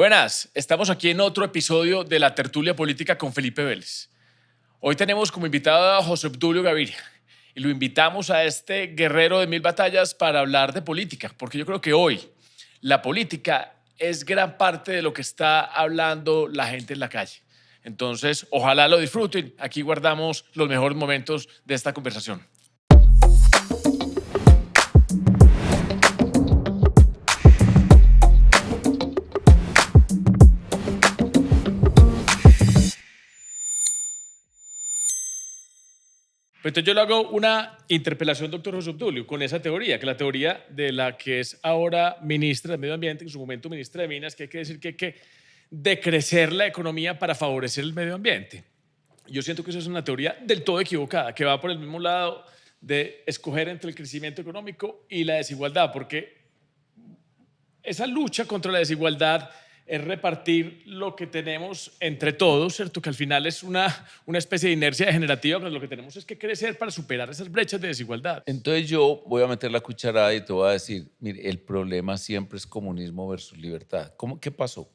Buenas, estamos aquí en otro episodio de la tertulia política con Felipe Vélez. Hoy tenemos como invitado a José Obdulio Gaviria y lo invitamos a este guerrero de 1000 batallas para hablar de política, porque yo creo que hoy la política es gran parte de lo que está hablando la gente en la calle. Entonces, ojalá lo disfruten. Aquí guardamos los mejores momentos de esta conversación. Pues entonces yo le hago una interpelación, doctor José Obdulio, con esa teoría, que la teoría de la que es ahora ministra de Medio Ambiente, en su momento ministra de Minas, que hay que decir que hay que decrecer la economía para favorecer el medio ambiente. Yo siento que eso es una teoría del todo equivocada, que va por el mismo lado de escoger entre el crecimiento económico y la desigualdad, porque esa lucha contra la desigualdad es repartir lo que tenemos entre todos, ¿cierto? Que al final es una especie de inercia degenerativa, pero lo que tenemos es que crecer para superar esas brechas de desigualdad. Entonces yo voy a meter la cucharada y te voy a decir, mire, el problema siempre es comunismo versus libertad. ¿Qué pasó?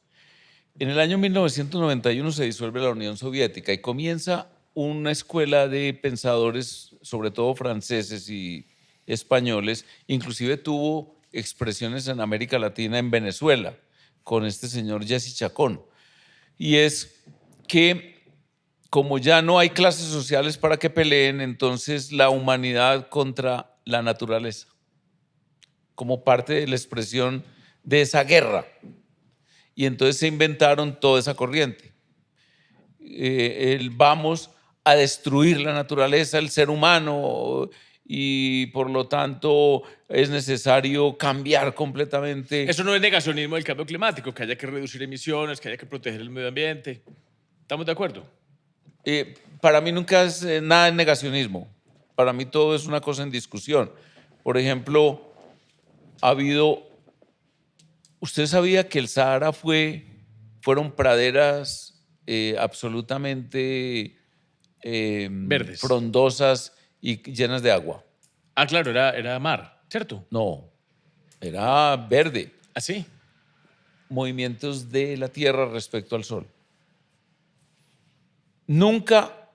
En el año 1991 se disuelve la Unión Soviética y comienza una escuela de pensadores, sobre todo franceses y españoles, inclusive tuvo expresiones en América Latina, en Venezuela, con este señor Jesse Chacón. Y es que como ya no hay clases sociales para que peleen, entonces la humanidad contra la naturaleza, como parte de la expresión de esa guerra. Y entonces se inventaron toda esa corriente. Vamos a destruir la naturaleza, el ser humano, y por lo tanto es necesario cambiar completamente. Eso no es negacionismo del cambio climático, que haya que reducir emisiones, que haya que proteger el medio ambiente. ¿Estamos de acuerdo? Para mí nunca es nada de negacionismo. Para mí todo es una cosa en discusión. Por ejemplo, ¿usted sabía que el Sahara fueron praderas absolutamente verdes, frondosas y llenas de agua? Ah, claro, era mar, ¿cierto? No, era verde. ¿Así? Movimientos de la Tierra respecto al Sol. Nunca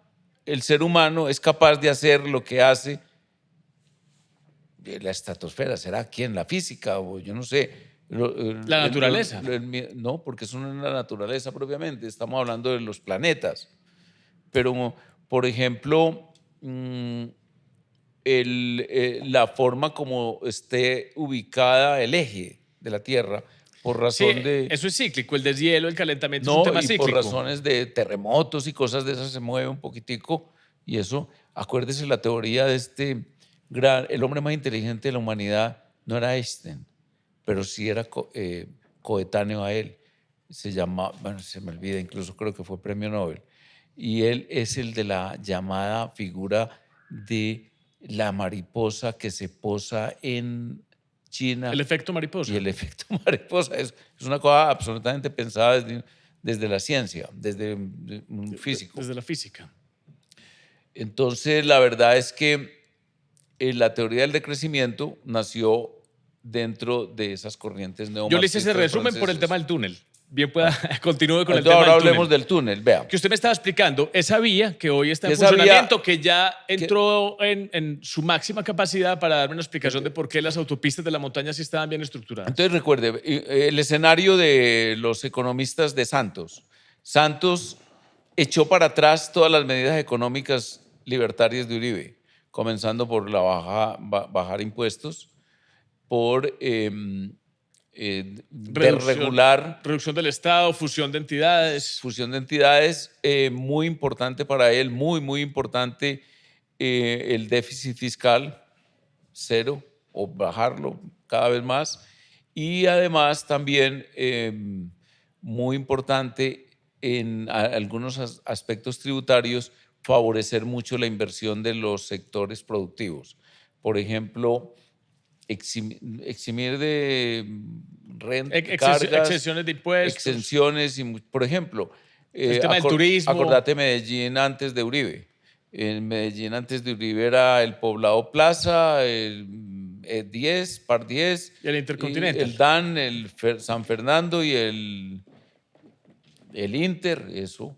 el ser humano es capaz de hacer lo que hace la estratosfera. ¿Será aquí en la física o yo no sé? La naturaleza. No, porque eso no es la naturaleza propiamente. Estamos hablando de los planetas. Pero, por ejemplo, la forma como esté ubicada el eje de la Tierra, por razón de... Eso es cíclico, el deshielo, el calentamiento es No, un tema y cíclico. por razones de terremotos y cosas de esas se mueve un poquitico. Y eso, acuérdese la teoría de el hombre más inteligente de la humanidad no era Einstein, pero sí era coetáneo a él. Se llama, bueno, se me olvida, incluso creo que fue premio Nobel. Y él es el de la llamada figura de la mariposa que se posa en China. El efecto mariposa. Y el efecto mariposa es una cosa absolutamente pensada desde la ciencia, desde un físico. Desde la física. Entonces, la verdad es que la teoría del decrecimiento nació dentro de esas corrientes neomarxistas. Yo le hice ese resumen por el tema del túnel. Bien pueda, continúe con el Entonces, tema ahora del túnel. hablemos del túnel, vea. Que usted me estaba explicando, esa vía que hoy está en funcionamiento, que ya entró en su máxima capacidad para darme una explicación de por qué las autopistas de la montaña sí estaban bien estructuradas. Entonces, recuerde, el escenario de los economistas de Santos. Santos echó para atrás todas las medidas económicas libertarias de Uribe, comenzando por bajar impuestos, por reducción del Estado, fusión de entidades. Fusión de entidades, muy importante para él, muy importante el déficit fiscal, cero o bajarlo cada vez más. Y además también muy importante en algunos aspectos tributarios, favorecer mucho la inversión de los sectores productivos. Por ejemplo, eximir de renta, cargas, exenciones de impuestos. Exenciones, y, por ejemplo, el tema del turismo. Acordate Medellín antes de Uribe. En Medellín antes de Uribe era el Poblado Plaza, el 10, Par 10. Y el Intercontinental. El DAN, el San Fernando y el el Inter, eso.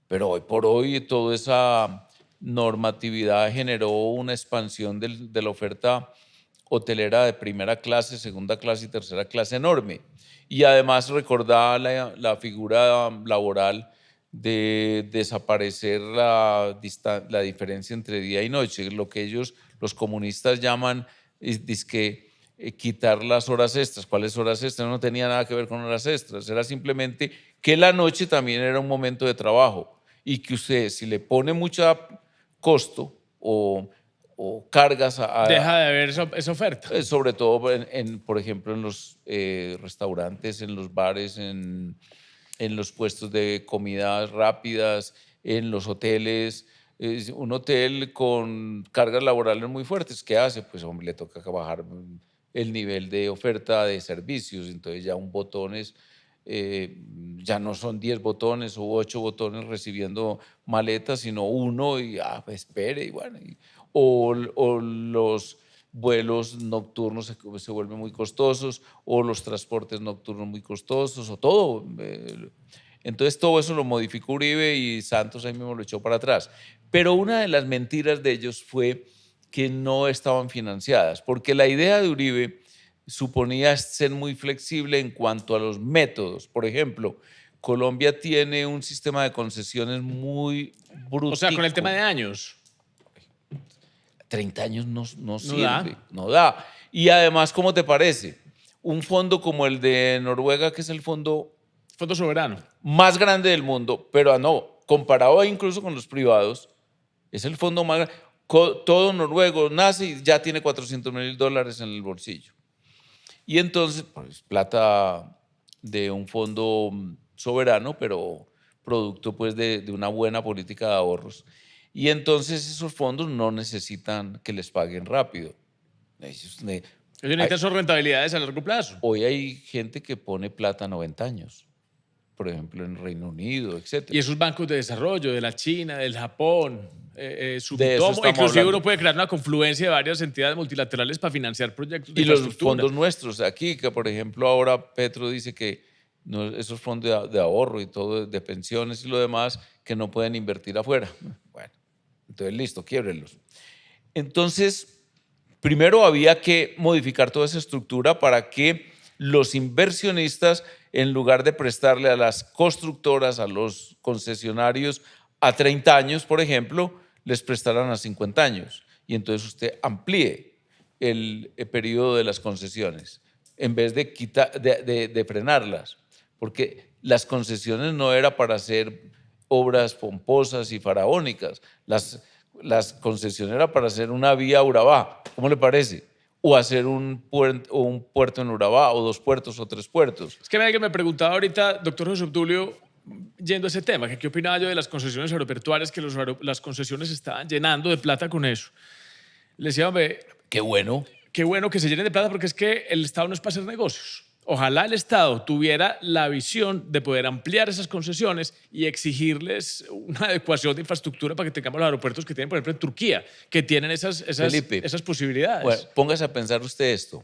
Pero hoy por hoy toda esa normatividad generó una expansión de la oferta hotelera de primera clase, segunda clase y tercera clase enorme. Y además recordaba la figura laboral de desaparecer la diferencia entre día y noche, lo que ellos, los comunistas, llaman dizque, quitar las horas extras. ¿Cuáles horas extras? No tenía nada que ver con horas extras, era simplemente que la noche también era un momento de trabajo y que usted, si le pone mucho costo o cargas Deja de haber esa oferta. sobre todo, por ejemplo, en los restaurantes, en los bares, en los puestos de comidas rápidas, en los hoteles. Un hotel con cargas laborales muy fuertes, ¿qué hace? Pues, hombre, le toca bajar el nivel de oferta de servicios. Entonces ya un botón es, ya no son 10 botones o 8 botones recibiendo maletas, sino uno y espere, y bueno. O los vuelos nocturnos se vuelven muy costosos, o los transportes nocturnos muy costosos, o todo. Entonces todo eso lo modificó Uribe y Santos ahí mismo lo echó para atrás. Pero una de las mentiras de ellos fue que no estaban financiadas, porque la idea de Uribe suponía ser muy flexible en cuanto a los métodos. Por ejemplo, Colombia tiene un sistema de concesiones muy brutico. O sea, con el tema de años. 30 años no No sirve, da. no da. Y además, ¿cómo te parece? Un fondo como el de Noruega, que es el fondo Fondo soberano. más grande del mundo, pero no, comparado incluso con los privados, es el fondo más grande. Todo noruego nace y ya tiene $400.000 en el bolsillo. Y entonces, pues, plata de un fondo soberano, pero producto pues de una buena política de ahorros. Y entonces esos fondos no necesitan que les paguen rápido. Ellos necesitan sus rentabilidades a largo plazo. Hoy hay gente que pone plata a 90 años, por ejemplo en Reino Unido, etc. Y esos bancos de desarrollo, de la China, del Japón, De eso Sumitomo, estamos inclusive hablando. uno puede crear una confluencia de varias entidades multilaterales para financiar proyectos de Y los infraestructura. fondos nuestros aquí, que por ejemplo ahora Petro dice que esos fondos de ahorro y todo, de pensiones y lo demás, que no pueden invertir afuera. Bueno, entonces listo, quiébrenlos. Entonces, primero había que modificar toda esa estructura para que los inversionistas, en lugar de prestarle a las constructoras, a los concesionarios a 30 años, por ejemplo, les prestaran a 50 años. Y entonces usted amplíe el periodo de las concesiones en vez de frenarlas. Porque las concesiones no era para hacer obras pomposas y faraónicas. Las concesiones era para hacer una vía a Urabá. ¿Cómo le parece? O hacer un puerto en Urabá, o 2 puertos o 3 puertos. Es que alguien me preguntaba ahorita, doctor José Obdulio, yendo a ese tema, que qué opinaba yo de las concesiones aeroportuarias, que las concesiones estaban llenando de plata con eso. Le decía, hombre, Qué bueno. qué bueno que se llenen de plata porque es que el Estado no es para hacer negocios. Ojalá el Estado tuviera la visión de poder ampliar esas concesiones y exigirles una adecuación de infraestructura para que tengamos los aeropuertos que tienen, por ejemplo, en Turquía, que tienen esas posibilidades. Bueno, póngase a pensar usted esto.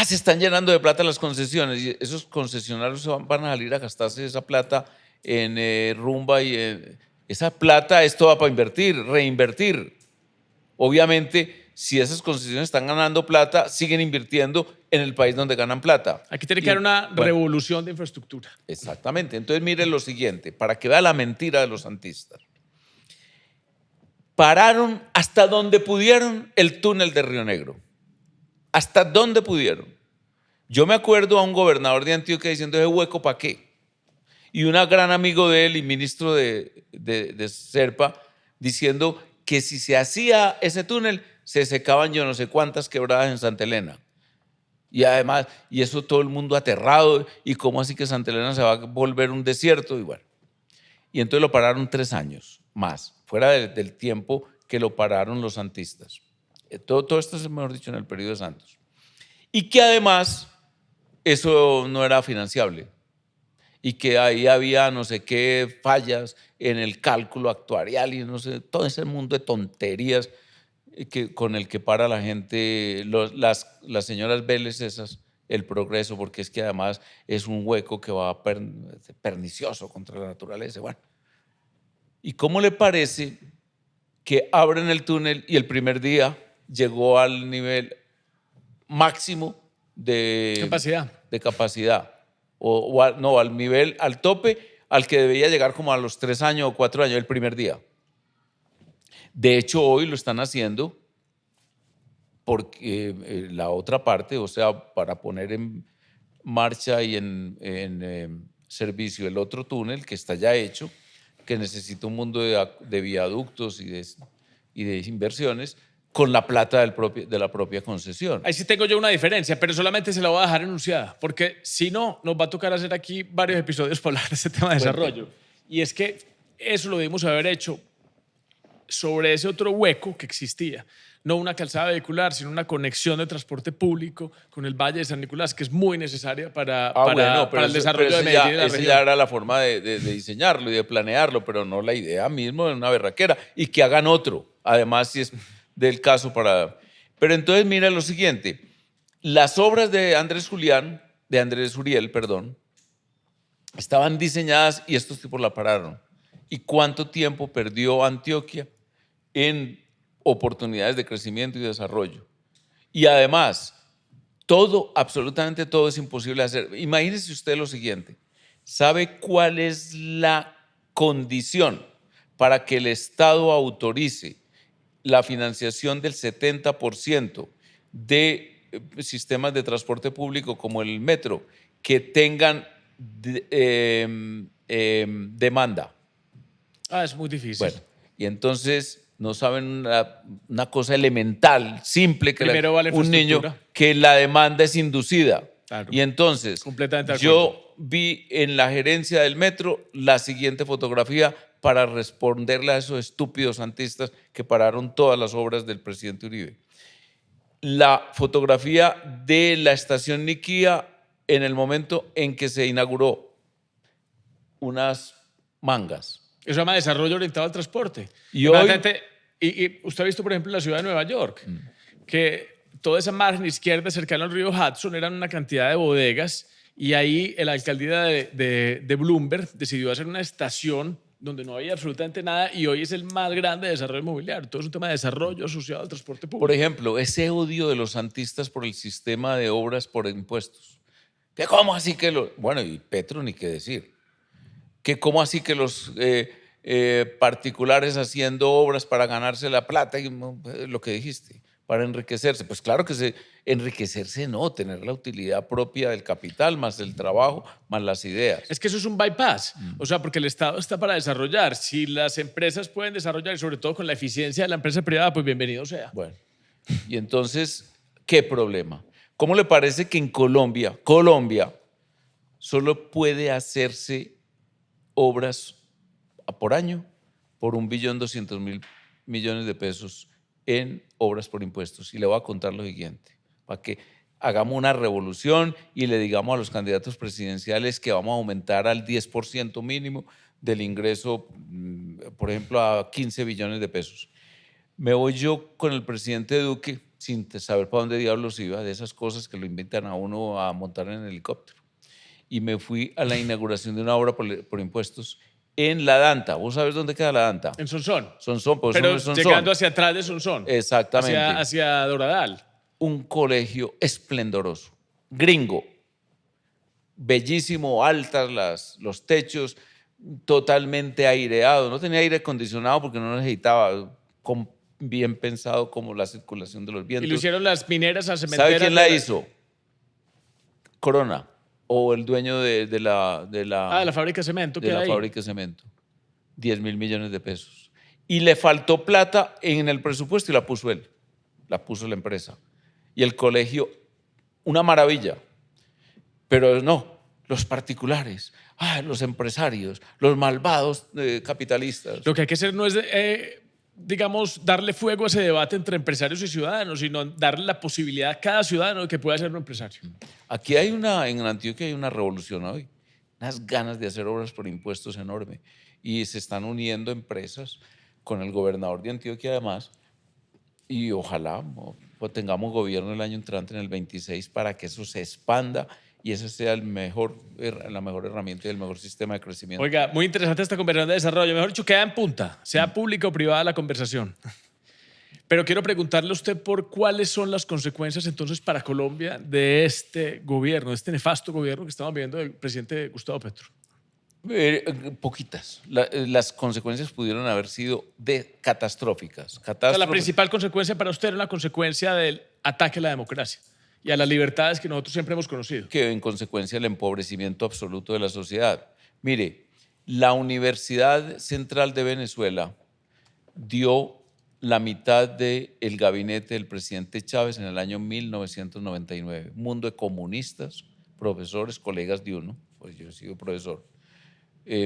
Se están llenando de plata las concesiones y esos concesionarios van a salir a gastarse esa plata en rumba y esa plata es toda para invertir, reinvertir. Obviamente, si esas concesiones están ganando plata, siguen invirtiendo en el país donde ganan plata. Aquí tiene que haber una revolución de infraestructura. Exactamente. Entonces, mire lo siguiente, para que vea la mentira de los santistas. Pararon hasta donde pudieron el túnel de Río Negro. Hasta donde pudieron. Yo me acuerdo a un gobernador de Antioquia diciendo, ¿ese hueco para qué? Y un gran amigo de él y ministro de Serpa diciendo que si se hacía ese túnel, se secaban yo no sé cuántas quebradas en Santa Elena. Y además, y eso todo el mundo aterrado, y cómo así que Santa Elena se va a volver un desierto, y bueno. Y entonces lo pararon 3 años más, fuera del tiempo que lo pararon los santistas. Todo esto es, mejor dicho, en el periodo de Santos. Y que además eso no era financiable. Y que ahí había no sé qué fallas en el cálculo actuarial y no sé, todo ese mundo de tonterías con el que para la gente, las señoras Vélez esas, el progreso, porque es que además es un hueco que va pernicioso contra la naturaleza. Bueno, ¿y cómo le parece que abren el túnel y el primer día llegó al nivel máximo Capacidad. de capacidad? No, al nivel, al tope, al que debía llegar como a los 3 años o 4 años el primer día. De hecho, hoy lo están haciendo porque la otra parte, o sea, para poner en marcha y en servicio el otro túnel que está ya hecho, que necesita un mundo de viaductos y de inversiones, con la plata de la propia concesión. Ahí sí tengo yo una diferencia, pero solamente se la voy a dejar enunciada, porque si no, nos va a tocar hacer aquí varios episodios para hablar de ese tema de desarrollo. Y es que eso lo debimos haber hecho sobre ese otro hueco que existía. No una calzada vehicular, sino una conexión de transporte público con el Valle de San Nicolás, que es muy necesaria para el desarrollo de Medellín y la esa región. ya era la forma de diseñarlo y de planearlo, pero no la idea mismo de una berraquera. Y que hagan otro, además, si es del caso para... Pero entonces mira lo siguiente, las obras de Andrés Uriel, perdón, estaban diseñadas y estos tipos la pararon. ¿Y cuánto tiempo perdió Antioquia en oportunidades de crecimiento y desarrollo? Y además, todo, absolutamente todo es imposible de hacer. Imagínese usted lo siguiente, ¿sabe cuál es la condición para que el Estado autorice la financiación del 70% de sistemas de transporte público como el metro que tengan demanda? Es muy difícil. Bueno, y entonces no saben una cosa elemental, simple, que Primero vale un niño, infraestructura. que la demanda es inducida. Claro. Y entonces Completamente de acuerdo. yo vi en la gerencia del metro la siguiente fotografía para responderle a esos estúpidos santistas que pararon todas las obras del presidente Uribe. La fotografía de la estación Niquía en el momento en que se inauguró unas mangas. Eso se llama desarrollo orientado al transporte. Y hoy, y usted ha visto, por ejemplo, en la ciudad de Nueva York, que toda esa margen izquierda cercana al río Hudson eran una cantidad de bodegas y ahí la alcaldía de Bloomberg decidió hacer una estación donde no había absolutamente nada y hoy es el más grande desarrollo inmobiliario. Todo es un tema de desarrollo asociado al transporte público. Por ejemplo, ese odio de los santistas por el sistema de obras por impuestos. ¿Que cómo así que lo...? Bueno, y Petro ni qué decir. Que cómo así que los particulares haciendo obras para ganarse la plata, y lo que dijiste, para enriquecerse. Pues claro que enriquecerse no, tener la utilidad propia del capital, más el trabajo, más las ideas. Es que eso es un bypass, o sea, porque el Estado está para desarrollar. Si las empresas pueden desarrollar, y sobre todo con la eficiencia de la empresa privada, pues bienvenido sea. Bueno, y entonces, ¿qué problema? ¿Cómo le parece que en Colombia solo puede hacerse obras por año por 1.200.000.000.000 de pesos en obras por impuestos? Y le voy a contar lo siguiente, para que hagamos una revolución y le digamos a los candidatos presidenciales que vamos a aumentar al 10% mínimo del ingreso, por ejemplo, a 15 billones de pesos. Me voy yo con el presidente Duque sin saber para dónde diablos iba, de esas cosas que lo invitan a uno a montar en el helicóptero. Y me fui a la inauguración de una obra por impuestos en La Danta. ¿Vos sabés dónde queda La Danta? En Sonsón. Sonsón, pues pero Sonsón. Llegando hacia atrás de Sonsón. Exactamente. Hacia Doradal. Un colegio esplendoroso, gringo, bellísimo, altas los techos, totalmente aireado. No tenía aire acondicionado porque no necesitaba, bien pensado como la circulación de los vientos. Y lo hicieron las mineras a cementeras. ¿Sabe quién la hizo? Corona, o el dueño de la fábrica de cemento. De la fábrica de cemento. 10.000.000.000 de pesos. Y le faltó plata en el presupuesto y la puso él, la puso la empresa. Y el colegio, una maravilla. Pero no, los particulares, los empresarios, los malvados capitalistas. Lo que hay que hacer no es, digamos, darle fuego a ese debate entre empresarios y ciudadanos, sino darle la posibilidad a cada ciudadano de que pueda ser un empresario. Aquí en Antioquia hay una revolución hoy, unas ganas de hacer obras por impuestos enorme. Y se están uniendo empresas con el gobernador de Antioquia además, Y ojalá pues, tengamos gobierno el año entrante en el 26 para que eso se expanda y ese sea la mejor herramienta y el mejor sistema de crecimiento. Oiga, muy interesante esta conversación de desarrollo. Mejor dicho, queda en punta, sea pública o privada la conversación. Pero quiero preguntarle a usted por cuáles son las consecuencias entonces para Colombia de este gobierno, de este nefasto gobierno que estamos viendo del presidente Gustavo Petro. Poquitas. Las consecuencias pudieron haber sido catastróficas. O sea, la principal consecuencia para usted era una consecuencia del ataque a la democracia y a las libertades que nosotros siempre hemos conocido. Que en consecuencia el empobrecimiento absoluto de la sociedad. Mire, la Universidad Central de Venezuela dio la mitad del gabinete del presidente Chávez en el año 1999. Un mundo de comunistas, profesores, colegas de uno, pues yo he sido profesor,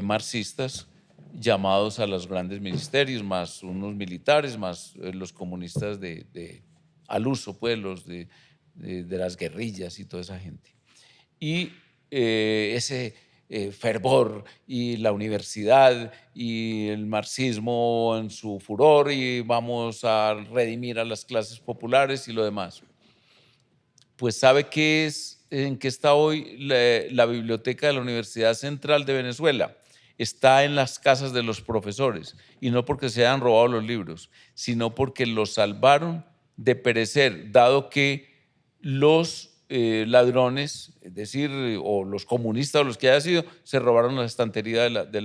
marxistas, llamados a los grandes ministerios, más unos militares, más los comunistas al uso, pues los de las guerrillas y toda esa gente. Y ese fervor y la universidad y el marxismo en su furor y vamos a redimir a las clases populares y lo demás. Pues ¿sabe en qué está hoy la biblioteca de la Universidad Central de Venezuela? Está en las casas de los profesores y no porque se hayan robado los libros, sino porque los salvaron de perecer, dado que los ladrones, es decir, o los comunistas o los que haya sido, se robaron la estantería de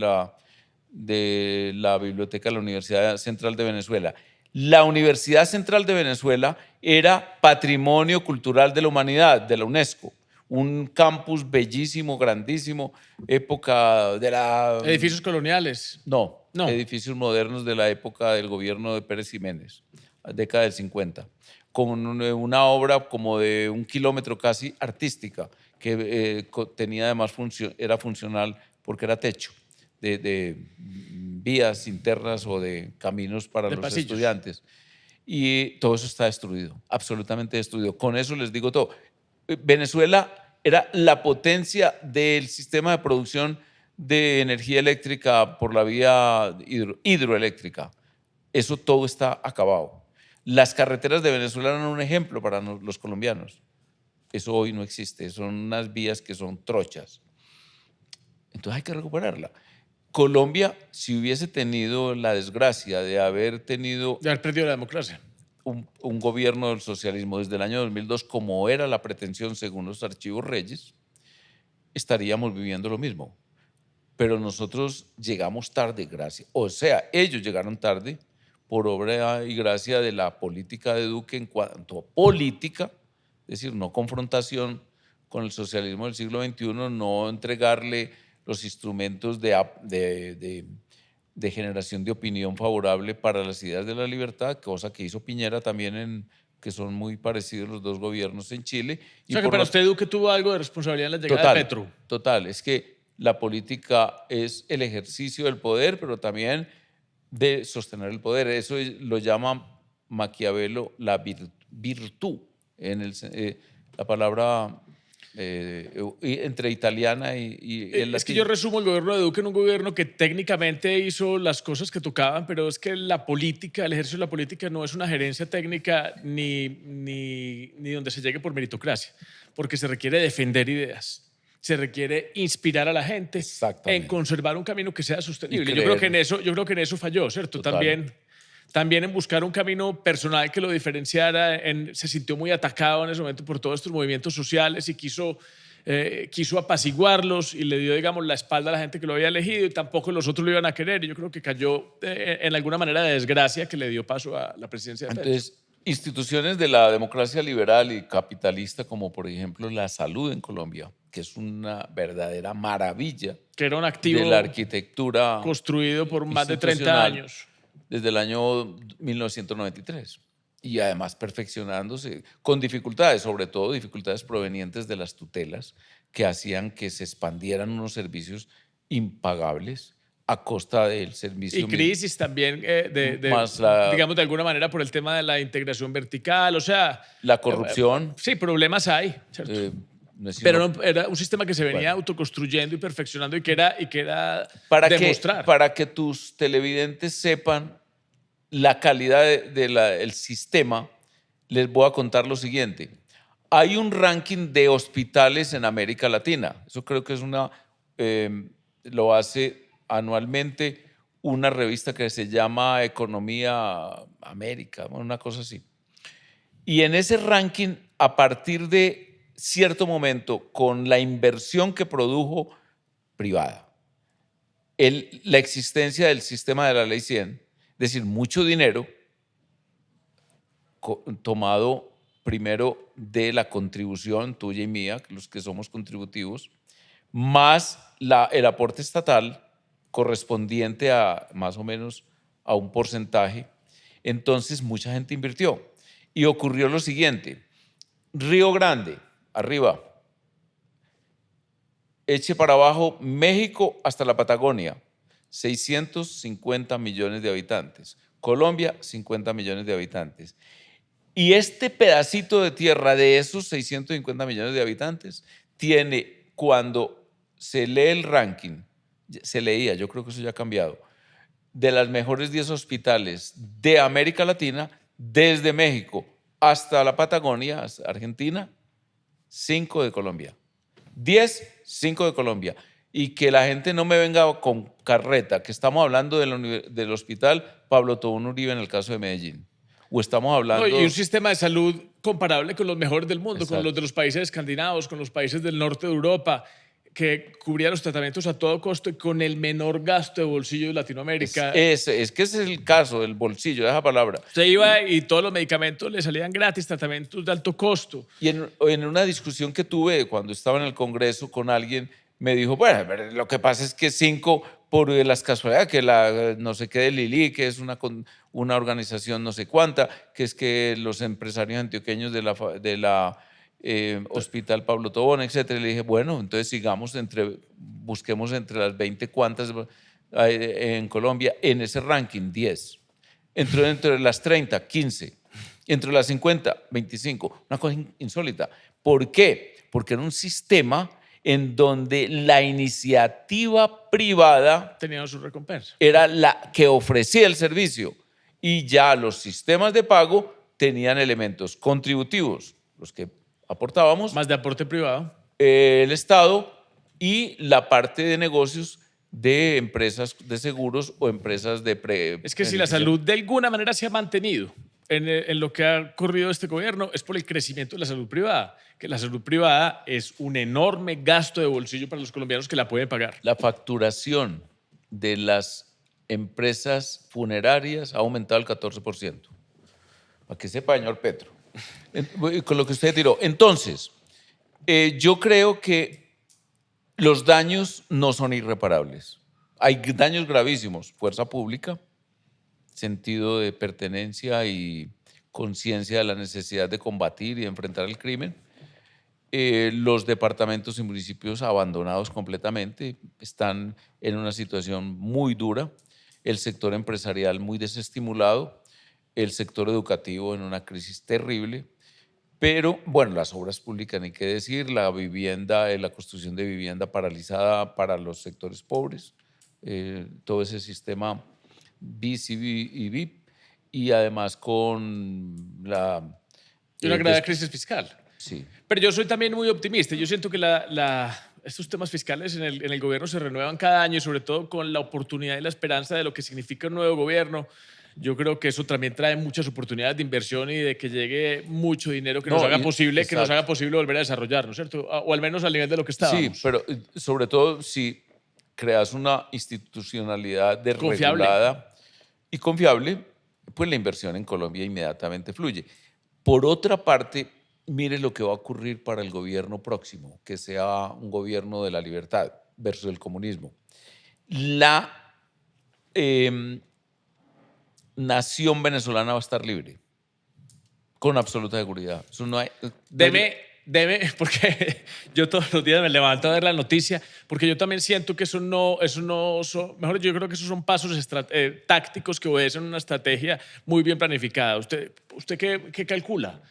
la biblioteca de la Universidad Central de Venezuela. La Universidad Central de Venezuela era Patrimonio Cultural de la Humanidad, de la UNESCO. Un campus bellísimo, grandísimo, época de la... ¿Edificios coloniales? No, No. Edificios modernos de la época del gobierno de Pérez Jiménez, década del 50, con una obra como de 1 kilómetro casi artística, que tenía además era funcional porque era techo de vías internas o de caminos para los pasillos. Estudiantes. Y todo eso está destruido, absolutamente destruido. Con eso les digo todo. Venezuela era la potencia del sistema de producción de energía eléctrica por la vía hidroeléctrica. Eso todo está acabado. Las carreteras de Venezuela eran un ejemplo para los colombianos. Eso hoy no existe, son unas vías que son trochas. Entonces hay que recuperarla. Colombia, si hubiese tenido la desgracia de haber perdido la democracia, un gobierno del socialismo desde el año 2002, como era la pretensión según los archivos Reyes, estaríamos viviendo lo mismo. Pero nosotros llegamos tarde, ellos llegaron tarde por obra y gracia de la política de Duque en cuanto a política, es decir, no confrontación con el socialismo del siglo XXI, no entregarle los instrumentos de generación de opinión favorable para las ideas de la libertad, cosa que hizo Piñera también, que son muy parecidos los dos gobiernos en Chile. O sea que para usted Duque tuvo algo de responsabilidad en la llegada de Petro. Total, es que la política es el ejercicio del poder, pero también de sostener el poder. Eso lo llama Maquiavelo la virtud, la palabra entre italiana y el latín. Es que yo resumo el gobierno de Duque en un gobierno que técnicamente hizo las cosas que tocaban, pero es que la política, el ejercicio de la política no es una gerencia técnica ni donde se llegue por meritocracia, porque se requiere defender ideas. Se requiere inspirar a la gente en conservar un camino que sea sostenible. Yo creo que en eso falló, ¿cierto? También en buscar un camino personal que lo diferenciara. Se sintió muy atacado en ese momento por todos estos movimientos sociales y quiso apaciguarlos y le dio, digamos, la espalda a la gente que lo había elegido y tampoco los otros lo iban a querer. Y yo creo que cayó en alguna manera de desgracia que le dio paso a la presidencia de Petro. Entonces, instituciones de la democracia liberal y capitalista, como por ejemplo la salud en Colombia, que es una verdadera maravilla, que era un activo de la arquitectura construido por más de 30 años. Desde el año 1993. Y además perfeccionándose con dificultades, sobre todo dificultades provenientes de las tutelas que hacían que se expandieran unos servicios impagables a costa del servicio. Y crisis también, digamos, de alguna manera por el tema de la integración vertical, o sea... La corrupción. Sí, problemas hay, ¿cierto? Pero no, era un sistema que se venía autoconstruyendo y perfeccionando y que era para demostrar. Para que tus televidentes sepan la calidad del sistema, les voy a contar lo siguiente. Hay un ranking de hospitales en América Latina. Eso creo que es lo hace anualmente una revista que se llama Economía América, una cosa así. Y en ese ranking, a partir de cierto momento, con la inversión que produjo privada, la existencia del sistema de la Ley 100, es decir, mucho dinero tomado primero de la contribución tuya y mía, los que somos contributivos, más el aporte estatal correspondiente a más o menos a un porcentaje. Entonces mucha gente invirtió y ocurrió lo siguiente. Río Grande, arriba, eche para abajo México hasta la Patagonia, 650 millones de habitantes. Colombia, 50 millones de habitantes. Y este pedacito de tierra de esos 650 millones de habitantes tiene, cuando se lee el ranking, se leía, yo creo que eso ya ha cambiado, de las mejores 10 hospitales de América Latina, desde México hasta la Patagonia, hasta Argentina, 5 de Colombia. 10, 5 de Colombia. Y que la gente no me venga con carreta, que estamos hablando del hospital Pablo Tobón Uribe en el caso de Medellín. O estamos hablando... No, y un sistema de salud comparable con los mejores del mundo, Exacto. con los de los países escandinavos, con los países del norte de Europa, que cubría los tratamientos a todo costo y con el menor gasto de bolsillo de Latinoamérica. Es que ese es el caso del bolsillo, esa palabra. Usted iba y todos los medicamentos le salían gratis, tratamientos de alto costo. Y en una discusión que tuve cuando estaba en el Congreso con alguien, me dijo, bueno, lo que pasa es que 5, por las casualidades, que la no sé qué de Lili, que es una organización no sé cuánta, que es que los empresarios antioqueños de la Hospital Pablo Tobón, etcétera. Le dije, bueno, entonces busquemos entre las 20 cuantas en Colombia, en ese ranking, 10. Entre las 30, 15. Entre las 50, 25. Una cosa insólita. ¿Por qué? Porque era un sistema en donde la iniciativa privada Tenían su recompensa. era la que ofrecía el servicio y ya los sistemas de pago tenían elementos contributivos, los que aportábamos, Más de aporte privado. el Estado y la parte de negocios de empresas de seguros o empresas de Es que si la salud de alguna manera se ha mantenido en lo que ha corrido este gobierno es por el crecimiento de la salud privada, que la salud privada es un enorme gasto de bolsillo para los colombianos que la pueden pagar. La facturación de las empresas funerarias ha aumentado el 14%. Para que sepa, señor Petro. Con lo que usted tiró. Entonces, yo creo que los daños no son irreparables. Hay daños gravísimos. Fuerza pública, sentido de pertenencia y conciencia de la necesidad de combatir y de enfrentar el crimen. Los departamentos y municipios abandonados completamente están en una situación muy dura. El sector empresarial muy desestimulado. El sector educativo en una crisis terrible. Pero, bueno, las obras públicas, ni qué decir, la vivienda, la construcción de vivienda paralizada para los sectores pobres, todo ese sistema BIS y VIP, y además con la... Y una grave crisis fiscal. Sí. Pero yo soy también muy optimista. Yo siento que estos temas fiscales en el gobierno se renuevan cada año y sobre todo con la oportunidad y la esperanza de lo que significa un nuevo gobierno. Yo creo que eso también trae muchas oportunidades de inversión y de que llegue mucho dinero que nos haga posible volver a desarrollarnos, ¿cierto? O al menos al nivel de lo que estábamos. Sí, pero sobre todo si creas una institucionalidad Confiable. regulada y confiable, pues la inversión en Colombia inmediatamente fluye. Por otra parte, mire lo que va a ocurrir para el gobierno próximo, que sea un gobierno de la libertad versus el comunismo. La nación venezolana va a estar libre, con absoluta seguridad. Eso no hay, Deme, porque yo todos los días me levanto a ver la noticia, porque yo también siento que eso no son, mejor yo creo que esos son pasos tácticos que obedecen una estrategia muy bien planificada. ¿Usted qué calcula?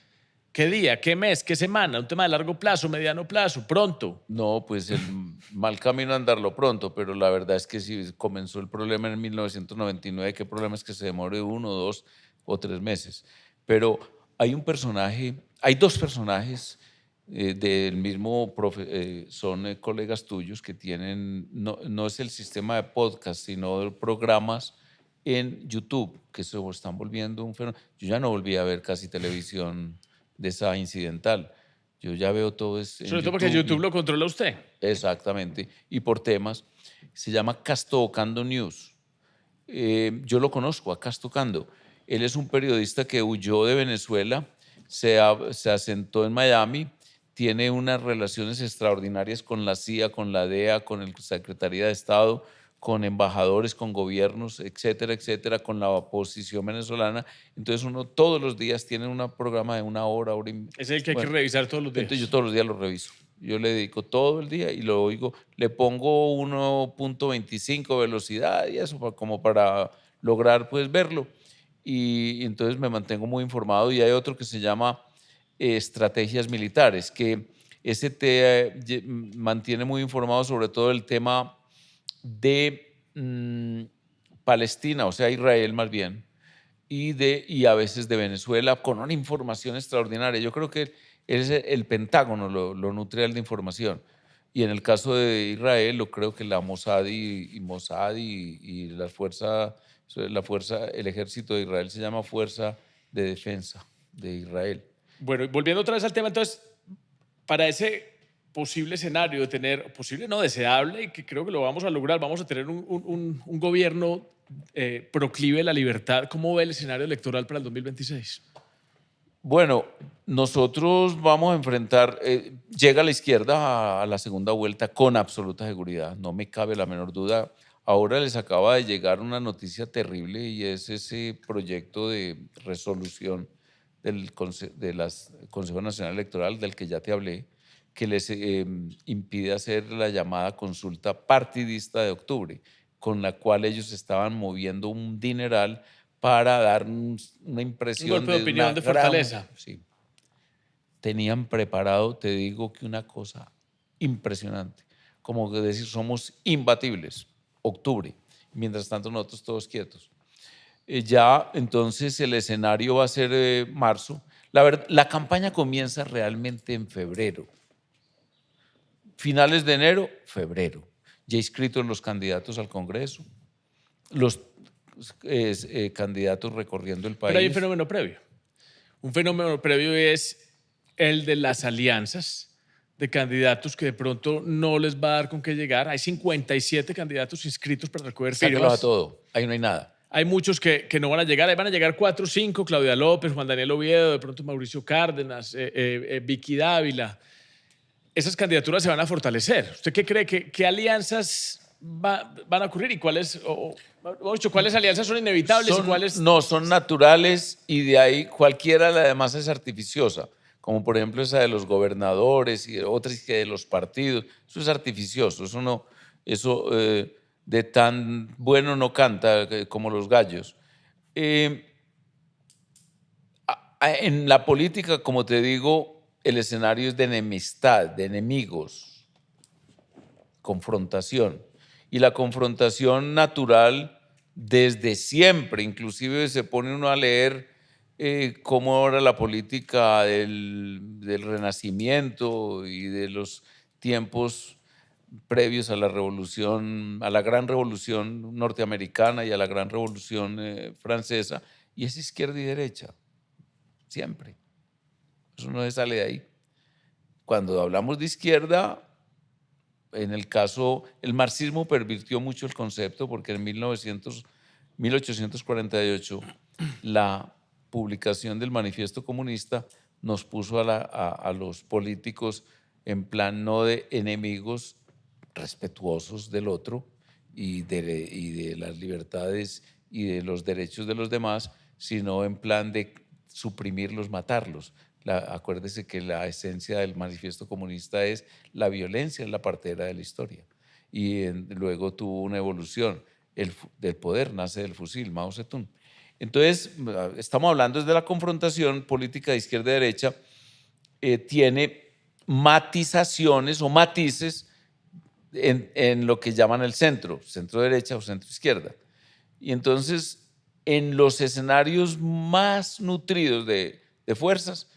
¿Qué día? ¿Qué mes? ¿Qué semana? ¿Un tema de largo plazo, mediano plazo? ¿Pronto? No, pues el mal camino andarlo pronto, pero la verdad es que si comenzó el problema en 1999, ¿qué problema es que se demore 1, 2 o 3 meses? Pero hay un personaje, hay dos personajes del mismo, son colegas tuyos que tienen, no es el sistema de podcast, sino programas en YouTube, que se están volviendo un fenómeno. Yo ya no volví a ver casi televisión de esa incidental. Yo ya veo todo en Sobre todo porque YouTube. YouTube lo controla usted. Exactamente. Y por temas. Se llama Castocando News. Yo lo conozco, a Castocando. Él es un periodista que huyó de Venezuela, se asentó en Miami, tiene unas relaciones extraordinarias con la CIA, con la DEA, con la Secretaría de Estado, con embajadores, con gobiernos, etcétera, etcétera, con la oposición venezolana. Entonces uno todos los días tiene un programa de 1 hora, hora y... Es el que hay que Bueno, revisar todos los entonces yo días. todos los días lo reviso. Yo le dedico todo el día y lo oigo. Le pongo 1.25 velocidad y eso como para lograr pues verlo. Y entonces me mantengo muy informado. Y hay otro que se llama Estrategias Militares, que ese te mantiene muy informado sobre todo el tema de Palestina, o sea, Israel más bien, y a veces de Venezuela, con una información extraordinaria. Yo creo que el Pentágono lo nutre de información. Y en el caso de Israel, lo creo que la Mossad y Mossad y el ejército de Israel se llama Fuerza de Defensa de Israel. Bueno, y volviendo otra vez al tema, entonces, para ese posible escenario de tener, posible no deseable, y que creo que lo vamos a lograr, vamos a tener un gobierno proclive a la libertad. ¿Cómo ve el escenario electoral para el 2026? Bueno, nosotros vamos a enfrentar, llega la izquierda a la segunda vuelta con absoluta seguridad, no me cabe la menor duda. Ahora les acaba de llegar una noticia terrible y es ese proyecto de resolución del Consejo Nacional Electoral del que ya te hablé, que les impide hacer la llamada consulta partidista de octubre, con la cual ellos estaban moviendo un dineral para dar una Un impresión golpe de de una opinión de gran... fortaleza. Sí, tenían preparado, te digo que una cosa impresionante, como que decir, somos imbatibles, octubre, mientras tanto nosotros todos quietos. Ya entonces el escenario va a ser marzo. La campaña comienza realmente en febrero. Finales de enero, febrero. Ya inscritos los candidatos al Congreso, los candidatos recorriendo el Pero hay un país. fenómeno previo. Un fenómeno previo es el de las alianzas de candidatos que de pronto no les va a dar con qué llegar. Hay 57 candidatos inscritos para recoger Sáquelos a firmas. todo, ahí no hay nada. Hay muchos que no van a llegar. Ahí van a llegar 4 o 5, Claudia López, Juan Daniel Oviedo, de pronto Mauricio Cárdenas, Vicky Dávila. Esas candidaturas se van a fortalecer. ¿Usted qué cree? ¿Qué alianzas van a ocurrir y cuáles, cuáles alianzas son inevitables y cuáles... No, son naturales y de ahí cualquiera además es artificiosa, como por ejemplo esa de los gobernadores y otras que de los partidos. Eso es artificioso, eso de tan bueno no canta como los gallos. En la política, como te digo, el escenario es de enemistad, de enemigos, confrontación. Y la confrontación natural desde siempre, inclusive se pone uno a leer cómo era la política del Renacimiento y de los tiempos previos a la revolución, a la gran revolución norteamericana y a la gran revolución francesa, y es izquierda y derecha, siempre. Eso no se sale de ahí. Cuando hablamos de izquierda, en el caso, el marxismo pervirtió mucho el concepto porque en 1848 la publicación del Manifiesto Comunista nos puso a los políticos en plan no de enemigos respetuosos del otro y de las libertades y de los derechos de los demás, sino en plan de suprimirlos, matarlos. Acuérdese que la esencia del Manifiesto Comunista es la violencia, es la partera de la historia. Y luego tuvo una evolución. Del poder nace del fusil, Mao Zedong. Entonces, estamos hablando desde la confrontación política de izquierda y derecha, tiene matizaciones o matices en lo que llaman el centro derecha o centro izquierda. Y entonces, en los escenarios más nutridos de fuerzas,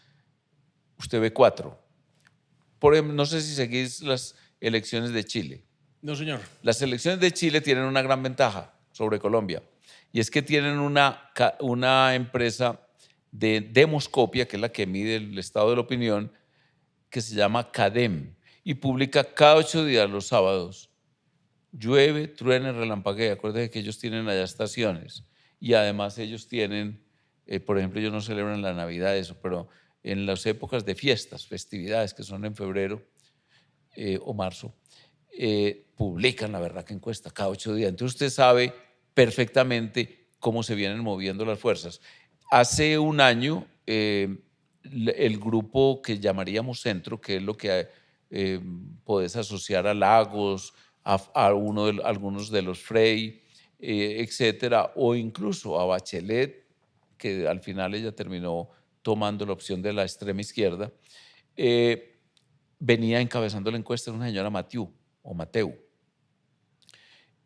usted ve 4. Por ejemplo, no sé si seguís las elecciones de Chile. No, señor. Las elecciones de Chile tienen una gran ventaja sobre Colombia, y es que tienen una empresa de demoscopia, que es la que mide el estado de la opinión, que se llama CADEM, y publica cada 8 días los sábados. Llueve, truene, relampaguea. Acuérdense que ellos tienen allá estaciones, y además ellos tienen, por ejemplo, ellos no celebran la Navidad, eso, pero en las épocas de fiestas, festividades, que son en febrero o marzo, publican la verdad que encuesta cada 8 días. Entonces usted sabe perfectamente cómo se vienen moviendo las fuerzas. Hace un año, el grupo que llamaríamos centro, que es lo que podés asociar a Lagos, a algunos de los Frey, etcétera, o incluso a Bachelet, que al final ella terminó tomando la opción de la extrema izquierda, venía encabezando la encuesta una señora Mateu.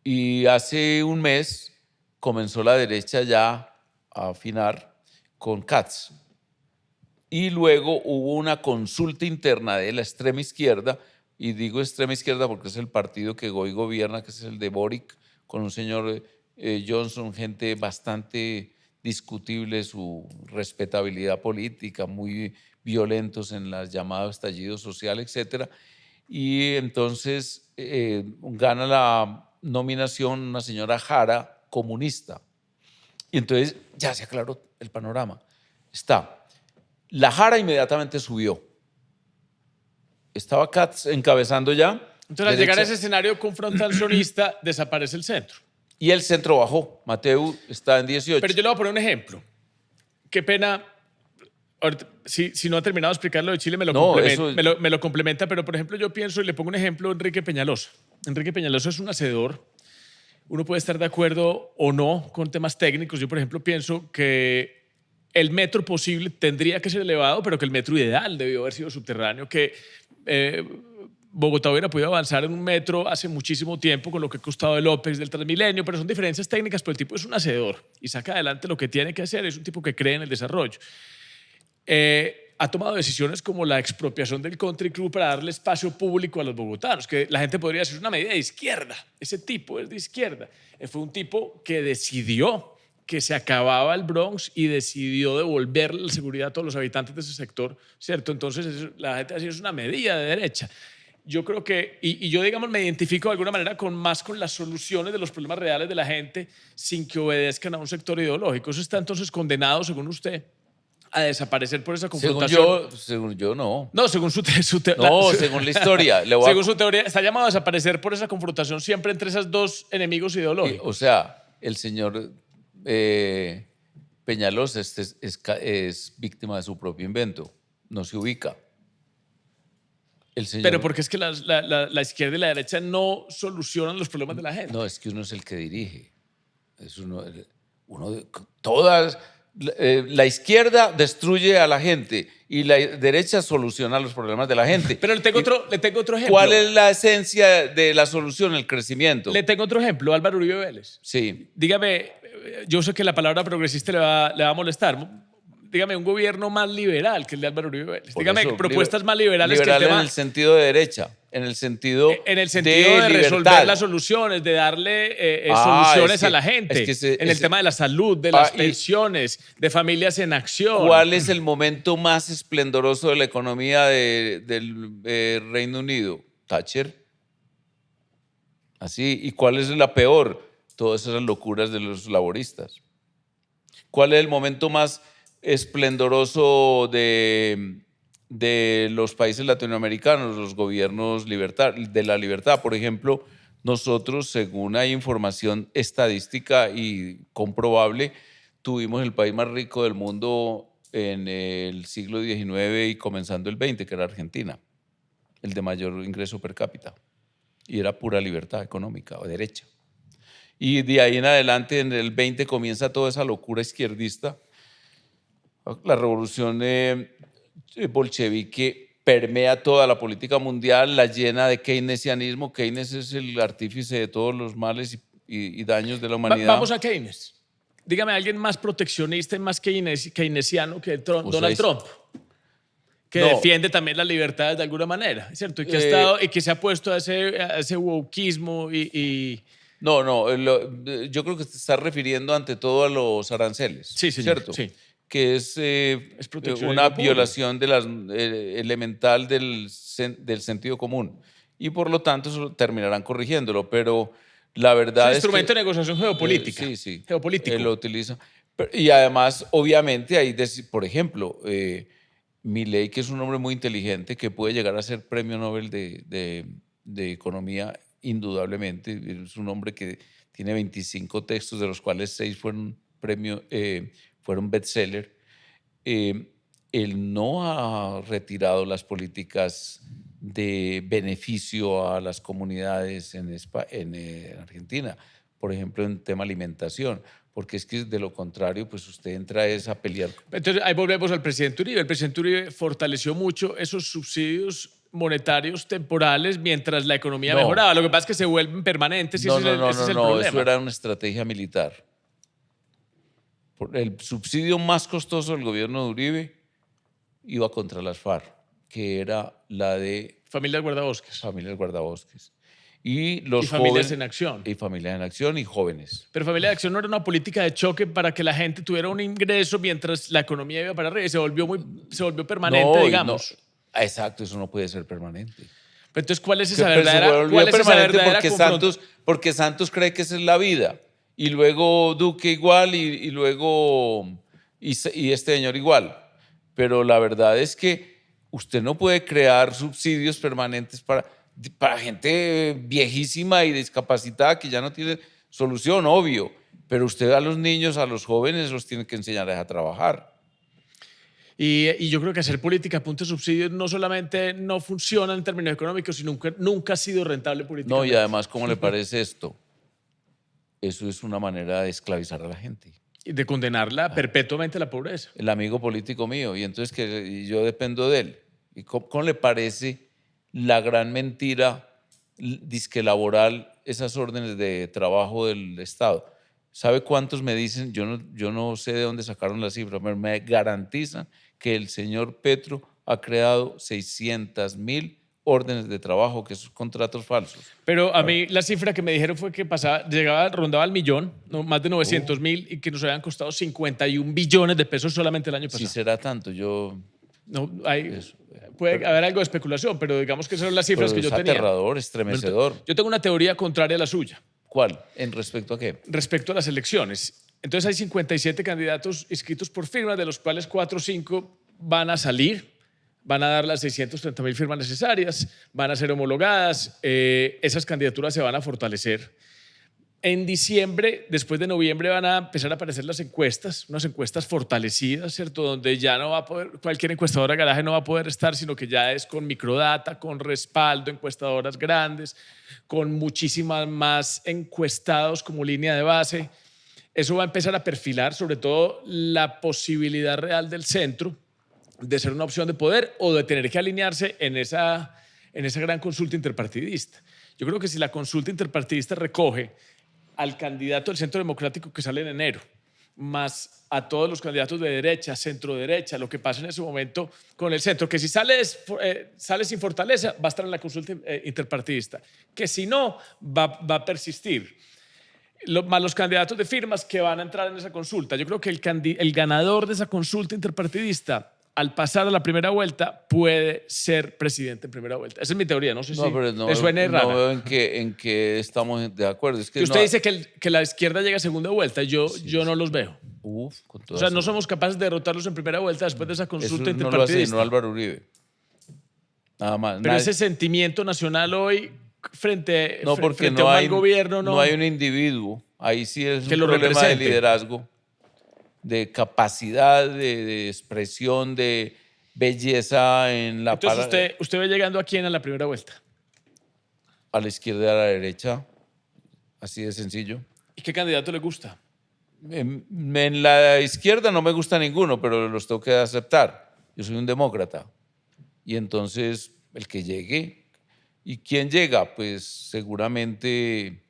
Y hace un mes comenzó la derecha ya a afinar con Katz. Y luego hubo una consulta interna de la extrema izquierda, y digo extrema izquierda porque es el partido que hoy gobierna, que es el de Boric, con un señor Johnson, gente bastante discutible su respetabilidad política, muy violentos en las llamadas estallidos social, etc. Y entonces gana la nominación una señora Jara, comunista. Y entonces ya se aclaró el panorama. La Jara inmediatamente subió. Estaba Katz encabezando ya. Entonces, al llegar a ese escenario confrontacionista, desaparece el centro. Y el centro bajó. Mateu está en 18. Pero yo le voy a poner un ejemplo. Qué pena. Ahorita, si no ha terminado de explicar lo de Chile, me lo complementa. Pero, por ejemplo, yo pienso y le pongo un ejemplo: Enrique Peñalosa. Enrique Peñalosa es un hacedor. Uno puede estar de acuerdo o no con temas técnicos. Yo, por ejemplo, pienso que el metro posible tendría que ser elevado, pero que el metro ideal debió haber sido subterráneo, que Bogotá hubiera podido avanzar en un metro hace muchísimo tiempo con lo que ha costado el OPEX del Transmilenio, pero son diferencias técnicas, pero el tipo es un hacedor y saca adelante lo que tiene que hacer, es un tipo que cree en el desarrollo. Ha tomado decisiones como la expropiación del Country Club para darle espacio público a los bogotanos, que la gente podría decir es una medida de izquierda, ese tipo es de izquierda. Fue un tipo que decidió que se acababa el Bronx y decidió devolverle la seguridad a todos los habitantes de ese sector, ¿cierto? Entonces la gente decía es una medida de derecha. Yo creo que, y yo digamos me identifico de alguna manera con las soluciones de los problemas reales de la gente sin que obedezcan a un sector ideológico. Eso está entonces condenado, según usted, a desaparecer por esa confrontación. Según yo no. No, según según la historia. Según su teoría, está llamado a desaparecer por esa confrontación siempre entre esos dos enemigos ideológicos. O sea, el señor Peñalosa es víctima de su propio invento. No se ubica. Pero porque es que la izquierda y la derecha no solucionan los problemas de la gente. No, es que uno es el que dirige. La izquierda destruye a la gente y la derecha soluciona los problemas de la gente. Pero le tengo otro ejemplo. ¿Cuál es la esencia de la solución? El crecimiento. Le tengo otro ejemplo, Álvaro Uribe Vélez. Sí. Dígame, yo sé que la palabra progresista le va a molestar. Dígame, un gobierno más liberal que el de Álvaro Uribe Vélez. Dígame, propuestas más liberales liberal que el tema. En el sentido de derecha, en el sentido de resolver las soluciones, de darle soluciones a la gente. En el tema de la salud, de las pensiones, de familias en acción. ¿Cuál es el momento más esplendoroso de la economía del Reino Unido? Thatcher. Así. ¿Y cuál es la peor? Todas esas locuras de los laboristas. ¿Cuál es el momento más esplendoroso de los países latinoamericanos, los gobiernos de la libertad? Por ejemplo, nosotros, según hay información estadística y comprobable, tuvimos el país más rico del mundo en el siglo XIX y comenzando el XX, que era Argentina, el de mayor ingreso per cápita, y era pura libertad económica o derecha. Y de ahí en adelante, en el XX, comienza toda esa locura izquierdista. La revolución bolchevique permea toda la política mundial, la llena de keynesianismo. Keynes es el artífice de todos los males y daños de la humanidad. Vamos a Keynes. Dígame, alguien más proteccionista y más keynesiano que Donald Trump, que defiende también las libertades de alguna manera, ¿cierto? Y que, ha estado, y que se ha puesto a ese wokeismo No, yo creo que te estás refiriendo ante todo a los aranceles, sí, señor, ¿cierto? Sí. Que es una violación de elemental del sentido común. Y por lo tanto eso terminarán corrigiéndolo, pero la verdad es un es instrumento de negociación geopolítica. Sí. Geopolítico. Lo utiliza. Y además, obviamente, hay, por ejemplo, Milei, que es un hombre muy inteligente, que puede llegar a ser premio Nobel de Economía, indudablemente. Es un hombre que tiene 25 textos, de los cuales 6 fueron fueron bestseller. Él no ha retirado las políticas de beneficio a las comunidades en Argentina, por ejemplo, en tema alimentación, porque es que de lo contrario, pues usted entra a pelear. Entonces, ahí volvemos al presidente Uribe. El presidente Uribe fortaleció mucho esos subsidios monetarios temporales mientras la economía mejoraba. Lo que pasa es que se vuelven permanentes y ese es el problema. Eso era una estrategia militar. El subsidio más costoso del gobierno de Uribe iba contra las FARC, que era la de Familias Guardabosques. Familias Guardabosques. Y los Familias en Acción. Y Familias en Acción y jóvenes. Pero Familias en Acción no era una política de choque para que la gente tuviera un ingreso mientras la economía iba para arriba y se volvió permanente, digamos. No, exacto, eso no puede ser permanente. Pero entonces, ¿cuál es esa verdadera porque Santos cree que esa es la vida. Y luego Duque igual y luego y este señor igual. Pero la verdad es que usted no puede crear subsidios permanentes para gente viejísima y discapacitada que ya no tiene solución, obvio. Pero usted a los niños, a los jóvenes los tiene que enseñar a trabajar. Y yo creo que hacer política a punta de subsidios no solamente no funciona en términos económicos, sino nunca ha sido rentable políticamente. No, y además, ¿cómo le parece esto? Eso es una manera de esclavizar a la gente. Y de condenarla perpetuamente a la pobreza. El amigo político mío, y entonces que yo dependo de él. ¿Y cómo le parece la gran mentira disque laboral, esas órdenes de trabajo del Estado? ¿Sabe cuántos me dicen? Yo no sé de dónde sacaron la cifra, pero me garantizan que el señor Petro ha creado 600.000 órdenes de trabajo, que son contratos falsos. Pero a mí la cifra que me dijeron fue que rondaba el millón, no, más de 900.000, y que nos habían costado 51 billones de pesos solamente el año pasado. Si será tanto, puede haber algo de especulación, pero digamos que esas son las cifras que yo tenía. Es aterrador, estremecedor. Yo tengo una teoría contraria a la suya. ¿Cuál? ¿En respecto a qué? Respecto a las elecciones. Entonces hay 57 candidatos inscritos por firmas, de los cuales 4 o 5 van a salir, van a dar las 630.000 firmas necesarias, van a ser homologadas, esas candidaturas se van a fortalecer. En diciembre, después de noviembre, van a empezar a aparecer las encuestas, unas encuestas fortalecidas, ¿cierto? Donde ya no va a poder, cualquier encuestadora de garaje no va a poder estar, sino que ya es con microdata, con respaldo, encuestadoras grandes, con muchísimas más encuestados como línea de base. Eso va a empezar a perfilar sobre todo la posibilidad real del centro de ser una opción de poder o de tener que alinearse en esa gran consulta interpartidista. Yo creo que si la consulta interpartidista recoge al candidato del Centro Democrático que sale en enero, más a todos los candidatos de derecha, centro derecha, lo que pasa en ese momento con el centro, que si sale sin fortaleza, va a estar en la consulta interpartidista, que si no, va a persistir. Más los candidatos de firmas que van a entrar en esa consulta. Yo creo que el ganador de esa consulta interpartidista, al pasar a la primera vuelta, puede ser presidente en primera vuelta. Esa es mi teoría, no sé si te suene rara. No veo en qué estamos de acuerdo. Es que usted dice que la izquierda llega a segunda vuelta, yo no los veo. O sea, no somos capaces de derrotarlos en primera vuelta después de esa consulta interpartidista. No lo hace Álvaro Uribe. Nada más. Pero ese sentimiento nacional hoy frente a un mal gobierno no hay un individuo. Ahí sí es que un problema de liderazgo, de capacidad, de expresión, de belleza en la palabra. Entonces, ¿usted ve llegando a quién en la primera vuelta? A la izquierda y a la derecha, así de sencillo. ¿Y qué candidato le gusta? En la izquierda no me gusta ninguno, pero los tengo que aceptar. yo soy un demócrata. Y entonces el que llegue, ¿y quién llega? Pues seguramente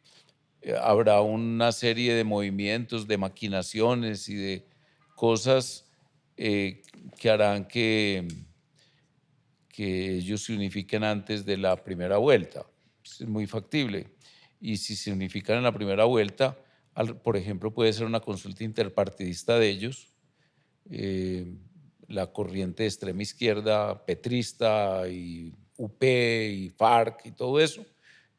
habrá una serie de movimientos, de maquinaciones y de cosas que harán que ellos se unifiquen antes de la primera vuelta. Es muy factible. Y si se unifican en la primera vuelta, por ejemplo, puede ser una consulta interpartidista de ellos, la corriente de extrema izquierda, petrista y UP y FARC y todo eso,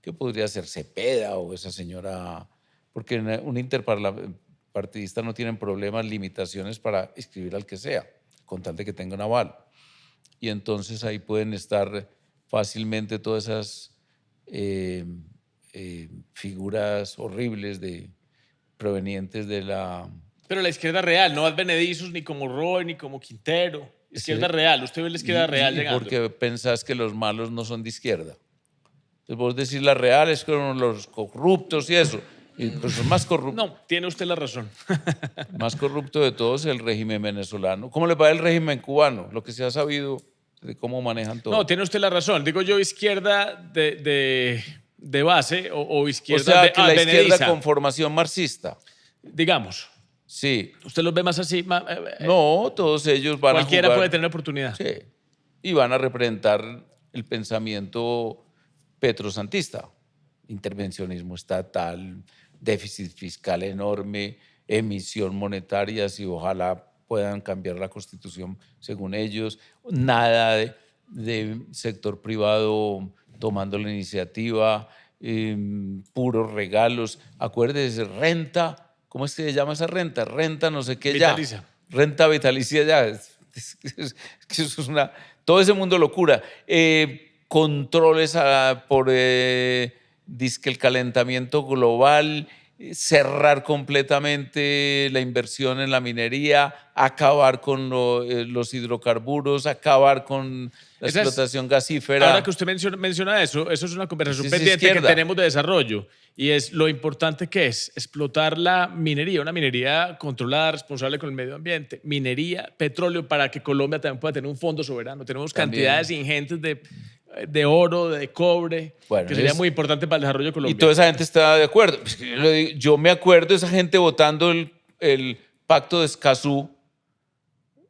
que podría ser Cepeda o esa señora, porque un interpartidista no tienen problemas, limitaciones para escribir al que sea, con tal de que tenga un aval. Y entonces ahí pueden estar fácilmente todas esas figuras horribles provenientes de la... Pero la izquierda real, no advenedizos ni como Roy ni como Quintero. Izquierda Sí. real, usted ve la izquierda real ¿Y llegando. por qué pensás que los malos no son de izquierda? Entonces vos decís la real es con los corruptos y eso. Y pues el más corrupto, No, tiene usted la razón. más corrupto de todos es el régimen venezolano. ¿Cómo le va el régimen cubano? Lo que se ha sabido de cómo manejan todo. No, tiene usted la razón. Digo yo izquierda de base o O izquierda sea, que la izquierda advenediza, con formación marxista. digamos. Sí. ¿Usted los ve más así? No, todos ellos van a Cualquiera jugar. puede tener oportunidad. Sí. Y van a representar el pensamiento petrosantista. Intervencionismo estatal, déficit fiscal enorme, emisión monetaria, si ojalá puedan cambiar la constitución según ellos, nada de sector privado tomando la iniciativa, puros regalos. Acuérdese, renta, ¿cómo es que se llama esa renta? Renta no sé qué ya. Vitalicia. Renta vitalicia ya. Eso es una... Todo ese mundo locura. Controles por dizque el calentamiento global, cerrar completamente la inversión en la minería, acabar con los hidrocarburos, acabar con la Esa es- explotación gasífera. Ahora que usted menciona eso es una conversación Esa es pendiente que izquierda. tenemos de desarrollo y es lo importante que es explotar la minería, una minería controlada, responsable con el medio ambiente, minería, petróleo, para que Colombia también pueda tener un fondo soberano. Tenemos También. cantidades ingentes de oro, de cobre, Bueno, que sería muy importante para el desarrollo de Colombia. Y toda esa gente está de acuerdo. Pues, yo me acuerdo de esa gente votando el pacto de Escazú,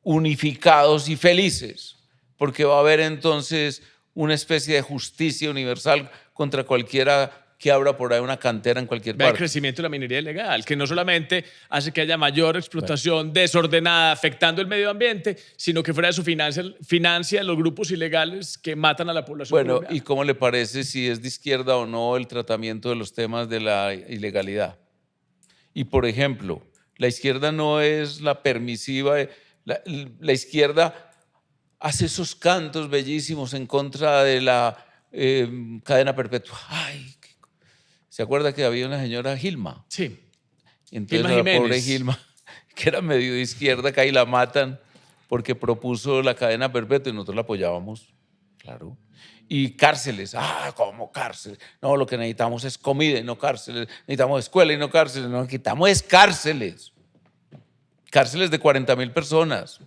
unificados y felices, porque va a haber entonces una especie de justicia universal contra cualquiera que abra por ahí una cantera en cualquier Vea el parte. crecimiento de la minería ilegal, que no solamente hace que haya mayor explotación desordenada afectando el medio ambiente, sino que fuera de su financia los grupos ilegales que matan a la población Bueno, colombiana. ¿y cómo le parece si es de izquierda o no el tratamiento de los temas de la ilegalidad? Y, por ejemplo, la izquierda no es la permisiva, la izquierda hace esos cantos bellísimos en contra de la cadena perpetua. Ay, ¿se acuerda que había una señora Gilma? Sí. Y entonces Gilma la pobre Jiménez. Gilma, que era medio de izquierda, que ahí la matan porque propuso la cadena perpetua y nosotros la apoyábamos, claro. Y cárceles, ¿cómo cárceles? No, lo que necesitamos es comida y no cárceles, necesitamos escuela y no cárceles, no, necesitamos es cárceles. Cárceles de 40.000 personas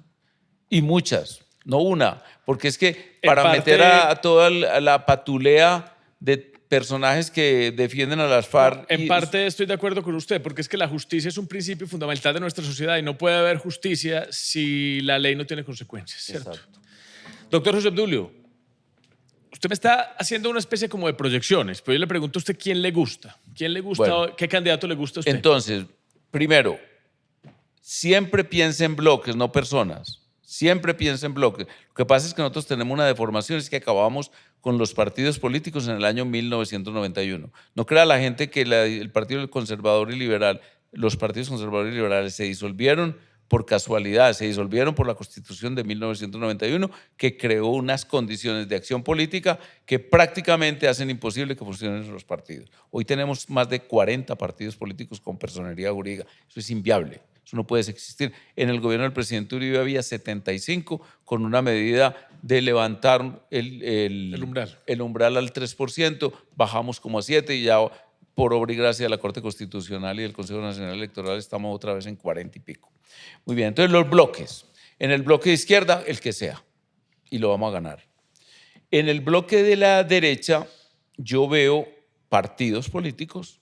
y muchas, no una, porque es que En para parte- meter a toda la patulea de personajes que defienden a las FARC. En parte estoy de acuerdo con usted, porque es que la justicia es un principio fundamental de nuestra sociedad y no puede haber justicia si la ley no tiene consecuencias, ¿cierto? Exacto. Doctor José Obdulio, usted me está haciendo una especie como de proyecciones, pero yo le pregunto a usted quién le gusta. ¿Quién le gusta? Bueno. ¿Qué candidato le gusta a usted? Entonces, primero, siempre piensa en bloques, no personas. Siempre piensa en bloques. Lo que pasa es que nosotros tenemos una deformación, es que acabamos con los partidos políticos en el año 1991. No crea la gente que el Partido Conservador y Liberal, los partidos conservadores y liberales se disolvieron por casualidad, se disolvieron por la Constitución de 1991, que creó unas condiciones de acción política que prácticamente hacen imposible que funcionen los partidos. Hoy tenemos más de 40 partidos políticos con personería jurídica. Eso es inviable. Eso no puede existir. En el gobierno del presidente Uribe había 75 con una medida de levantar el umbral al 3%, bajamos como a 7 y ya por obra y gracia de la Corte Constitucional y del Consejo Nacional Electoral estamos otra vez en 40 y pico. Muy bien, entonces los bloques. En el bloque de izquierda, el que sea, y lo vamos a ganar. En el bloque de la derecha, yo veo partidos políticos.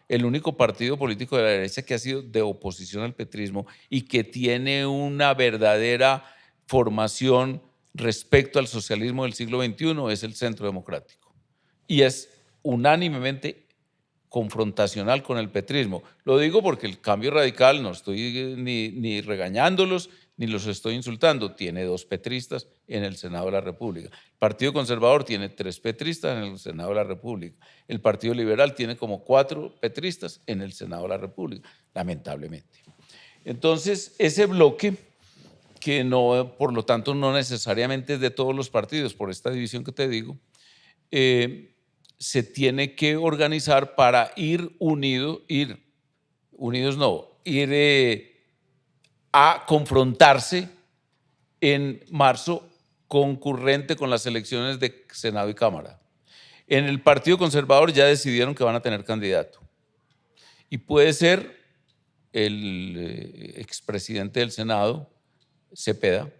El único partido político de la derecha que ha sido de oposición al petrismo y que tiene una verdadera formación respecto al socialismo del siglo XXI es el Centro Democrático. Y es unánimemente confrontacional con el petrismo. Lo digo porque el Cambio Radical, no estoy ni regañándolos, ni los estoy insultando, tiene 2 petristas en el Senado de la República. El Partido Conservador tiene 3 petristas en el Senado de la República. El Partido Liberal tiene como 4 petristas en el Senado de la República, lamentablemente. Entonces, ese bloque, que no, por lo tanto no necesariamente es de todos los partidos, por esta división que te digo, se tiene que organizar para ir a confrontarse en marzo concurrente con las elecciones de Senado y Cámara. En el Partido Conservador ya decidieron que van a tener candidato y puede ser el expresidente del Senado, Cepeda.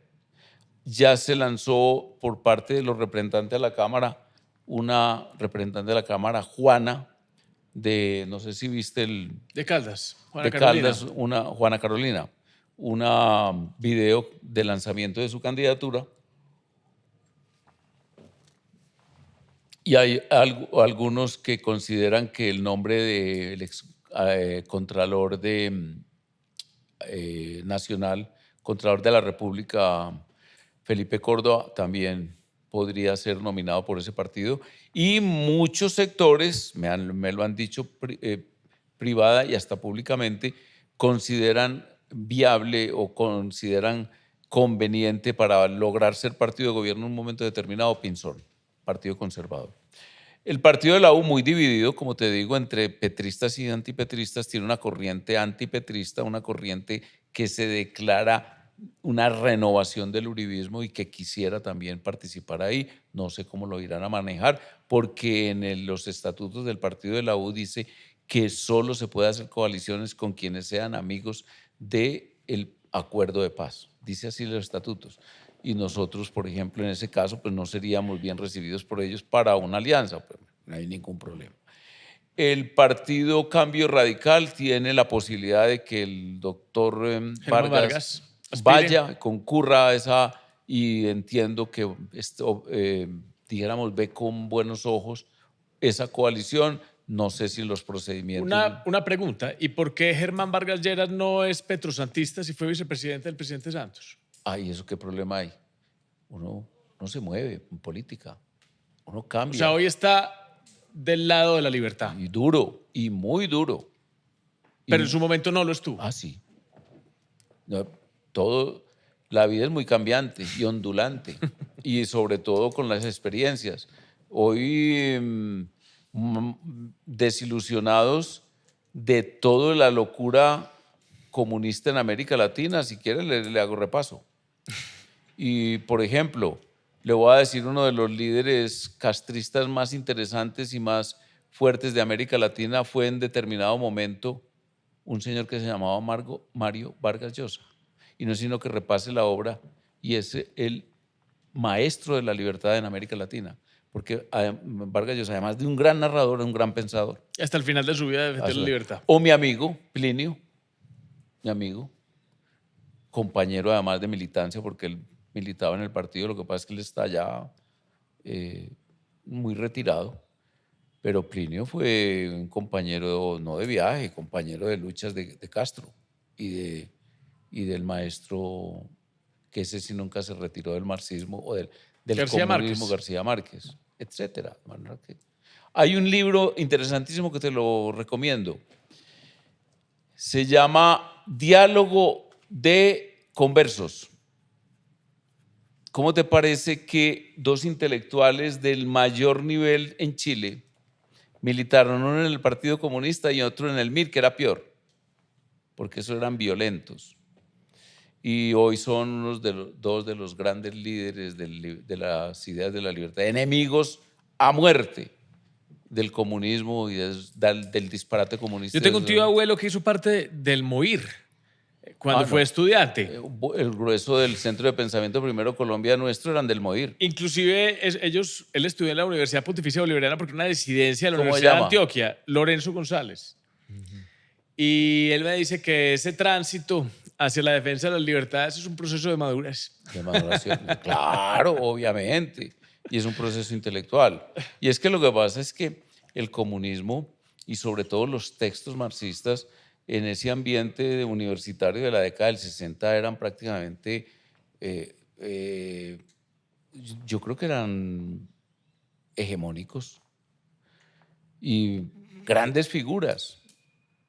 Ya se lanzó por parte de los representantes de la Cámara una representante de la Cámara, Juana, no sé si viste De Caldas, Juana de Carolina. Caldas, Juana Carolina, una video de lanzamiento de su candidatura. Y hay algunos que consideran que el nombre del ex Contralor Nacional, Contralor de la República, Felipe Córdoba, también podría ser nominado por ese partido. Y muchos sectores, me lo han dicho privada y hasta públicamente, consideran viable o consideran conveniente para lograr ser partido de gobierno en un momento determinado, Pinzón, Partido Conservador. El partido de la U, muy dividido, como te digo, entre petristas y antipetristas, tiene una corriente antipetrista, una corriente que se declara una renovación del uribismo y que quisiera también participar ahí. No sé cómo lo irán a manejar, porque en los estatutos del partido de la U dice que solo se puede hacer coaliciones con quienes sean amigos del acuerdo de paz. Dice así los estatutos. Y nosotros, por ejemplo, en ese caso, pues no seríamos bien recibidos por ellos para una alianza, pero no hay ningún problema. El partido Cambio Radical tiene la posibilidad de que el doctor Vargas vaya, concurra a esa, y entiendo que esto, dijéramos, ve con buenos ojos esa coalición. No sé si los procedimientos... Una pregunta, ¿y por qué Germán Vargas Lleras no es petrosantista si fue vicepresidente del presidente Santos? Ay, ¿eso qué problema hay? Uno no se mueve en política, uno cambia. O sea, hoy está del lado de la libertad. Y duro, y muy duro. Pero en su momento no lo estuvo. Ah, sí. No, la vida es muy cambiante y ondulante, y sobre todo con las experiencias. Hoy desilusionados de toda la locura comunista en América Latina, si quiere le hago repaso. Y, por ejemplo, le voy a decir uno de los líderes castristas más interesantes y más fuertes de América Latina fue en determinado momento un señor que se llamaba Mario Vargas Llosa. Y no es sino que repase la obra, y es el maestro de la libertad en América Latina. Porque Vargas Llosa, además de un gran narrador, es un gran pensador. Hasta el final de su vida defendió la libertad. O mi amigo Plinio, mi amigo, compañero además de militancia, porque él militaba en el partido, lo que pasa es que él está ya muy retirado, pero Plinio fue un compañero, no de viaje, compañero de luchas de Castro y del maestro, que ese sí nunca se retiró del marxismo o del comunismo, García Márquez, etcétera. Hay un libro interesantísimo que te lo recomiendo. Se llama Diálogo de Conversos. ¿Cómo te parece que 2 intelectuales del mayor nivel en Chile militaron, uno en el Partido Comunista y otro en el MIR, que era peor, porque esos eran violentos? Y hoy son dos de los grandes líderes de las ideas de la libertad, enemigos a muerte del comunismo y del disparate comunista. Yo tengo un tío abuelo que hizo parte del MOIR cuando fue no. estudiante. El grueso del Centro de Pensamiento Primero Colombia nuestro eran del MOIR. Inclusive él estudió en la Universidad Pontificia Bolivariana porque una disidencia de la ¿Cómo se Universidad de llama? Antioquia, Lorenzo González. Y él me dice que ese tránsito hacia la defensa de las libertades es un proceso de madurez. De maduración. Claro, obviamente. Y es un proceso intelectual. Y es que lo que pasa es que el comunismo y sobre todo los textos marxistas en ese ambiente universitario de la década del 60 eran prácticamente, yo creo que eran hegemónicos y grandes figuras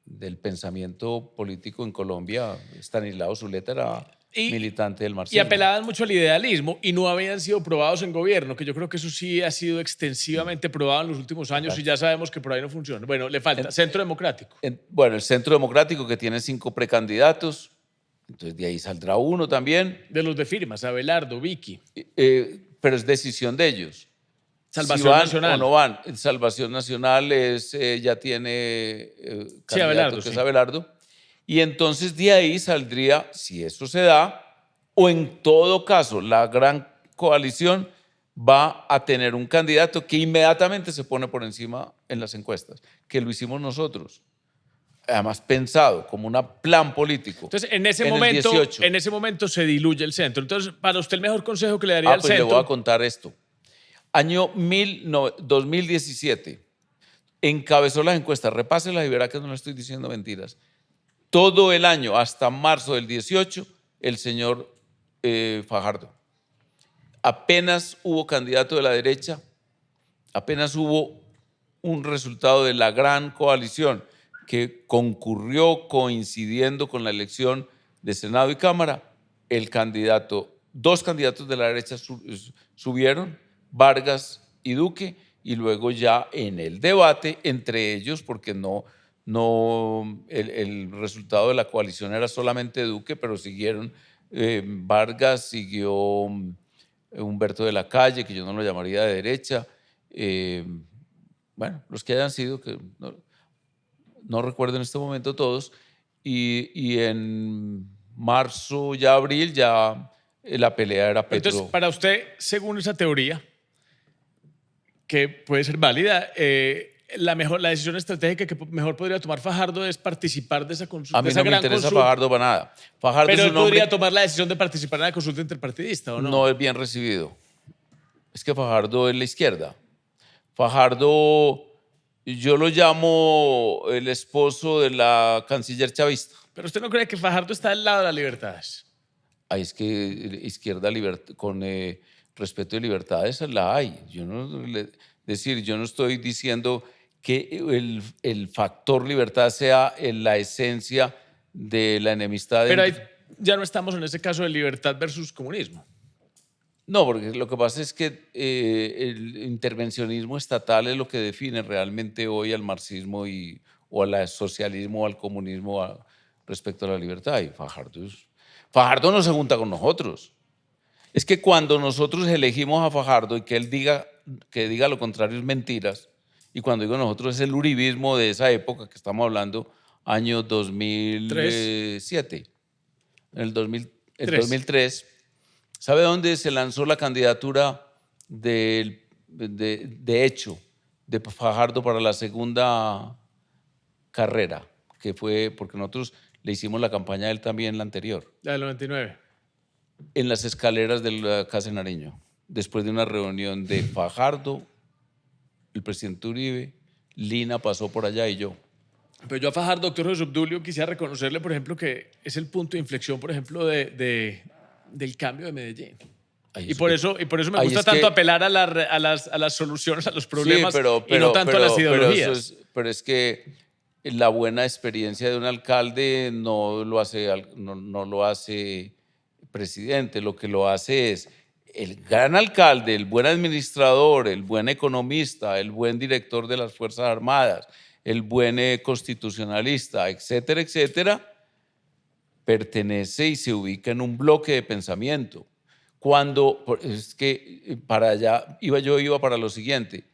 del pensamiento político en Colombia. Estanislao Zuleta era militante del Y marxismo. apelaban mucho al idealismo y no habían sido probados en gobierno, que yo creo que eso sí ha sido extensivamente probado en los últimos años y ya sabemos que por ahí no funciona. Bueno, le falta Centro Democrático. Bueno, el Centro Democrático, que tiene 5 precandidatos, entonces de ahí saldrá uno también, De los de firmas, Abelardo, Vicky, pero es decisión de ellos. Salvación Si van Nacional. o no van. Salvación Nacional ya tiene candidato, Abelardo, que es sí. Abelardo. Y entonces de ahí saldría, si eso se da, o en todo caso la gran coalición va a tener un candidato que inmediatamente se pone por encima en las encuestas, que lo hicimos nosotros. Además pensado como un plan político. Entonces, en ese, el momento, 18. en ese momento se diluye el centro. Entonces, para usted el mejor consejo que le daría al Pues le centro. voy a contar esto. Año 2017, encabezó las encuestas, repáselas y verá que no le estoy diciendo mentiras. Todo el año, hasta marzo del 18, el señor Fajardo. Apenas hubo candidato de la derecha, apenas hubo un resultado de la gran coalición que concurrió coincidiendo con la elección de Senado y Cámara, dos candidatos de la derecha subieron, Vargas y Duque, y luego ya en el debate entre ellos, porque el resultado de la coalición era solamente Duque, pero siguieron Vargas, siguió Humberto de la Calle, que yo no lo llamaría de derecha, bueno, los que hayan sido, que no recuerdo en este momento todos, y en marzo, ya abril, ya la pelea era Petro. Entonces, para usted, según esa teoría, que puede ser válida, la decisión estratégica que mejor podría tomar Fajardo es participar de esa consulta. A mí no me interesa Fajardo para nada. Fajardo pero es él un hombre podría tomar la decisión de participar en la consulta interpartidista, ¿o no? no es bien recibido. Es que Fajardo es la izquierda. Fajardo, yo lo llamo el esposo de la canciller chavista. Pero usted no cree que Fajardo está del lado de las libertades. Ahí es que izquierda con respeto de libertades la hay. Yo no estoy diciendo que el factor libertad sea la esencia de la enemistad. Pero ahí ya no estamos en ese caso de libertad versus comunismo. No, porque lo que pasa es que el intervencionismo estatal es lo que define realmente hoy al marxismo o al socialismo o al comunismo respecto a la libertad. Y Fajardo no se junta con nosotros. Es que cuando nosotros elegimos a Fajardo y que él diga lo contrario es mentiras, y cuando digo nosotros es el uribismo de esa época que estamos hablando, año 2007, en el 2003, ¿sabe dónde se lanzó la candidatura de hecho de Fajardo para la segunda carrera? Que fue porque nosotros le hicimos la campaña a él también la anterior. La del 99. En las escaleras de la Casa de Nariño, después de una reunión de Fajardo, el presidente Uribe, Lina pasó por allá y yo. Pero yo a Fajardo, doctor José Obdulio, quisiera reconocerle, por ejemplo, que es el punto de inflexión, por ejemplo, del cambio de Medellín. Y por eso me gusta tanto apelar a las soluciones, a los problemas, y no tanto a las ideologías. Pero es que la buena experiencia de un alcalde no lo hace presidente, lo que lo hace es el gran alcalde, el buen administrador, el buen economista, el buen director de las Fuerzas Armadas, el buen constitucionalista, etcétera, etcétera, pertenece y se ubica en un bloque de pensamiento. Es que para allá iba para lo siguiente.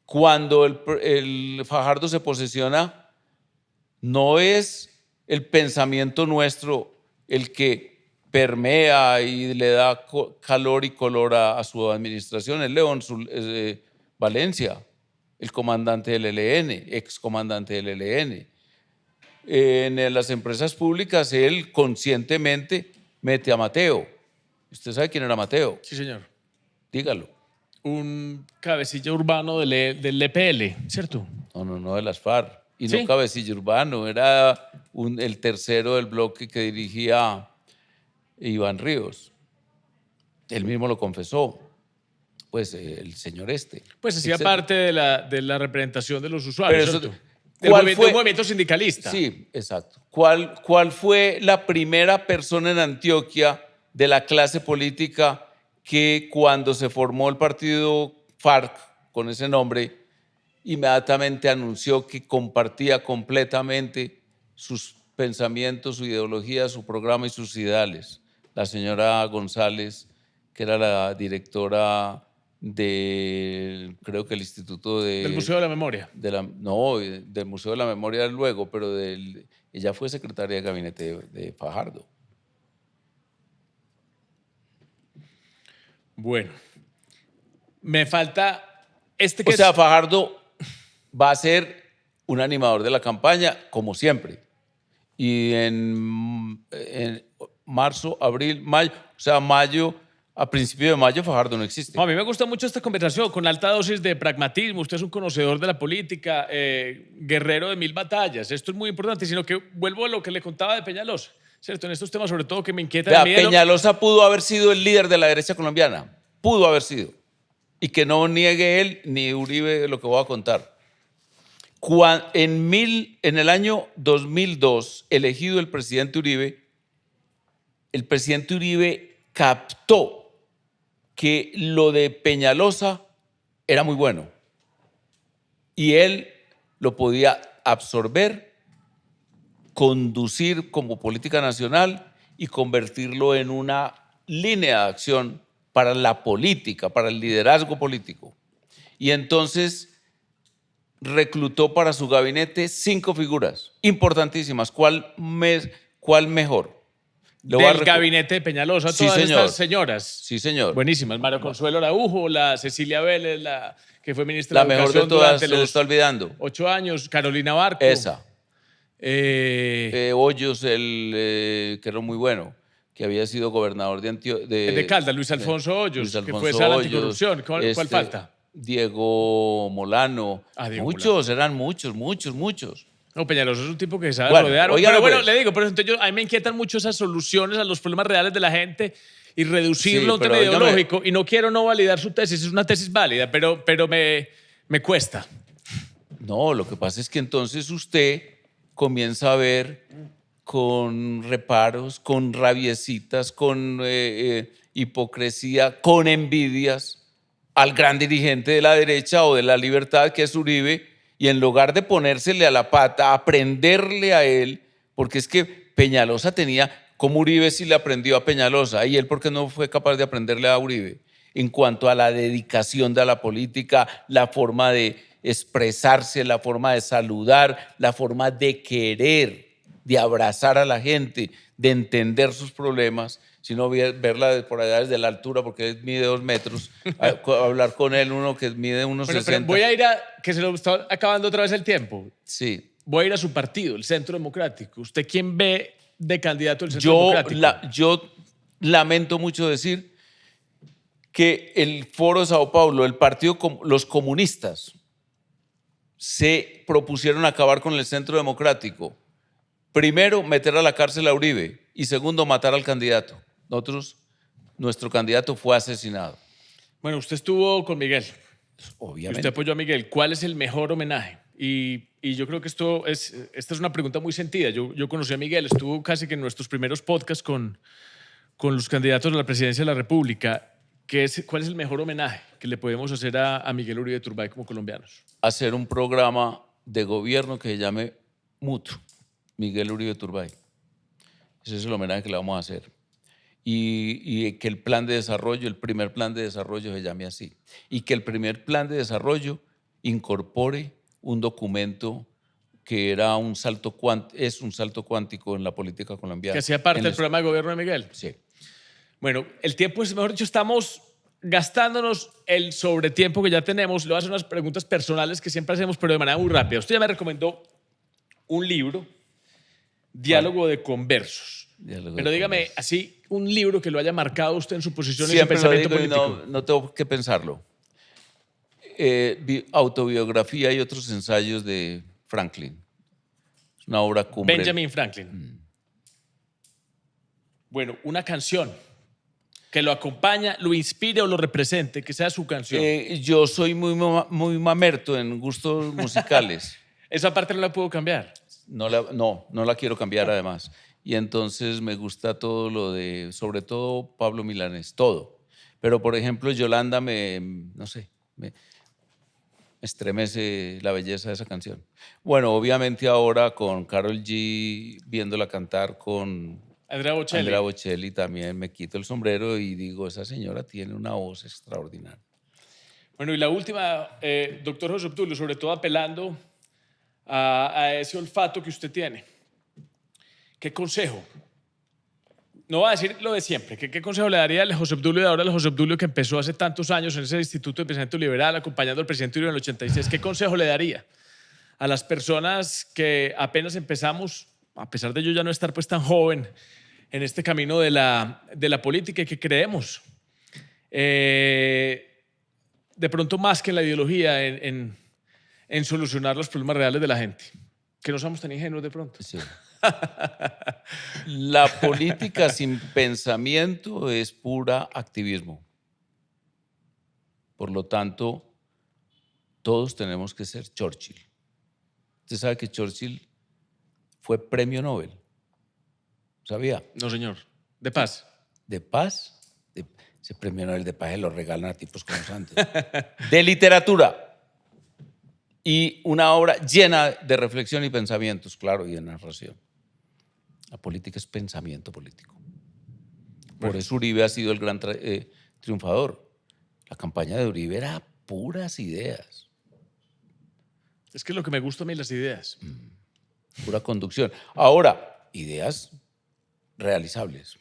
Cuando el Fajardo se posesiona, no es el pensamiento nuestro el que permea y le da calor y color a su administración es León Valencia, el comandante del ELN, excomandante del ELN. En las empresas públicas él conscientemente mete a Mateo. ¿Usted sabe quién era Mateo? Sí, señor. Dígalo. Un cabecilla urbano del EPL, ¿cierto? No, de las FARC. Y ¿Sí? no cabecilla urbano, era el tercero del bloque que dirigía Iván Ríos. Él mismo lo confesó. Pues el señor este. Pues hacía etcétera. parte de la representación de los usuarios, Pero eso, ¿cierto? ¿cuál fue? De un movimiento sindicalista. Sí, exacto. ¿Cuál fue la primera persona en Antioquia de la clase política que cuando se formó el partido FARC, con ese nombre, inmediatamente anunció que compartía completamente sus pensamientos, su ideología, su programa y sus ideales? La señora González, que era la directora creo que el Instituto Del Museo de la Memoria. no, del Museo de la Memoria luego, pero ella fue secretaria de gabinete de Fajardo. Bueno, me falta O sea, Fajardo va a ser un animador de la campaña, como siempre. Y en marzo, abril, mayo, o sea, a principio de mayo, Fajardo no existe. No, a mí me gusta mucho esta conversación con alta dosis de pragmatismo. Usted es un conocedor de la política, guerrero de 1000 batallas. Esto es muy importante, sino que vuelvo a lo que le contaba de Peñalosa, ¿cierto? En estos temas, sobre todo, que me inquieta. Vea, Peñalosa pudo haber sido el líder de la derecha colombiana. Pudo haber sido. Y que no niegue él ni Uribe lo que voy a contar. En el año 2002, elegido el presidente Uribe captó que lo de Peñalosa era muy bueno y él lo podía absorber, conducir como política nacional y convertirlo en una línea de acción para la política, para el liderazgo político. Y entonces reclutó para su gabinete 5 figuras importantísimas. ¿Cuál mejor? Del gabinete de Peñalosa, Sí, todas señor. estas señoras. Sí, señor. Buenísimas. María Consuelo Araujo, la Cecilia Vélez, que fue ministra La de mejor Educación de todas, durante se le los está olvidando. 8 años. Carolina Barco. Esa. Hoyos, que era muy bueno, que había sido gobernador de Caldas, Luis Alfonso Hoyos, Luis que Alfonso fue sala Hoyos, anticorrupción. ¿Cuál falta? Diego Molano. Diego muchos, eran muchos. No, Peñalosa es un tipo que sabe Bueno, rodear. oigan, Pero bueno, pues. le digo, pero entonces a mí me inquietan mucho esas soluciones a los problemas reales de la gente y reducirlo a un pero tema óigame. ideológico. Y no quiero no validar su tesis, es una tesis válida, pero me cuesta. No, lo que pasa es que entonces usted comienza a ver con reparos, con rabiecitas, con hipocresía, con envidias al gran dirigente de la derecha o de la libertad que es Uribe, y en lugar de ponérsele a la pata, aprenderle a él, porque es que Peñalosa tenía, como Uribe sí le aprendió a Peñalosa, y él porque no fue capaz de aprenderle a Uribe, en cuanto a la dedicación de la política, la forma de expresarse, la forma de saludar, la forma de querer, de abrazar a la gente, de entender sus problemas, sino verla por allá desde la altura, porque él mide 2 metros, hablar con él uno que mide unos 60. Pero voy a ir que se lo está acabando otra vez el tiempo. Sí. Voy a ir a su partido, el Centro Democrático. ¿Usted quién ve de candidato del Centro Democrático? Yo lamento mucho decir que el Foro de Sao Paulo, los comunistas, se propusieron acabar con el Centro Democrático. Primero, meter a la cárcel a Uribe y segundo, matar al candidato. Nuestro candidato fue asesinado. Bueno, usted estuvo con Miguel. Obviamente. Usted apoyó a Miguel. ¿Cuál es el mejor homenaje? Y yo creo que esta es una pregunta muy sentida. Yo conocí a Miguel, estuvo casi que en nuestros primeros podcasts con los candidatos a la presidencia de la República. ¿Cuál es el mejor homenaje que le podemos hacer a Miguel Uribe Turbay como colombianos? Hacer un programa de gobierno que se llame MUT, Miguel Uribe Turbay. Ese es el homenaje que le vamos a hacer. Y que el plan de desarrollo, el primer plan de desarrollo se llame así. Y que el primer plan de desarrollo incorpore un documento que era un salto es un salto cuántico en la política colombiana. Que hacía parte del programa de gobierno de Miguel. Sí. Bueno, el tiempo es, mejor dicho, estamos gastándonos el sobretiempo que ya tenemos. Le voy a hacer unas preguntas personales que siempre hacemos, pero de manera muy rápida. Usted ya me recomendó un libro, Diálogo de Conversos. Pero dígame, así, un libro que lo haya marcado usted en su posición y su Siempre lo pensamiento digo y político. no tengo que pensarlo. Autobiografía y otros ensayos de Franklin. Es una obra cumbre. Benjamin Franklin. Bueno, una canción que lo acompaña, lo inspire o lo represente, que sea su canción. Yo soy muy mamerto en gustos musicales. Esa parte no la puedo cambiar. No la quiero cambiar además. Y entonces me gusta todo lo de, sobre todo Pablo Milanés, todo. Pero por ejemplo, Yolanda no sé, me estremece la belleza de esa canción. Bueno, obviamente ahora con Karol G, viéndola cantar con Andrea Bocelli, también me quito el sombrero y digo, esa señora tiene una voz extraordinaria. Bueno, y la última, doctor José Obdulio, sobre todo apelando a ese olfato que usted tiene. ¿Qué consejo? No voy a decir lo de siempre. ¿Qué consejo le daría al José Obdulio de ahora, al José Obdulio que empezó hace tantos años en ese Instituto de Pensamiento Liberal, acompañando al presidente Uribe en el 86? ¿Qué consejo le daría a las personas que apenas empezamos, a pesar de yo ya no estar pues tan joven en este camino de la política y que creemos de pronto más que en la ideología en solucionar los problemas reales de la gente? Que no somos tan ingenuos de pronto. Sí. La política sin pensamiento es pura activismo. Por lo tanto, todos tenemos que ser Churchill. Usted sabe que Churchill fue premio Nobel. ¿Sabía? No, señor. De paz. ¿De paz? Ese premio Nobel de paz se lo regalan a tipos como Santos. De literatura. Y una obra llena de reflexión y pensamientos, claro, y de narración. La política es pensamiento político. Por eso Uribe ha sido el gran triunfador. La campaña de Uribe era puras ideas. Es que es lo que me gusta a mí, las ideas. Pura conducción. Ahora, ideas realizables.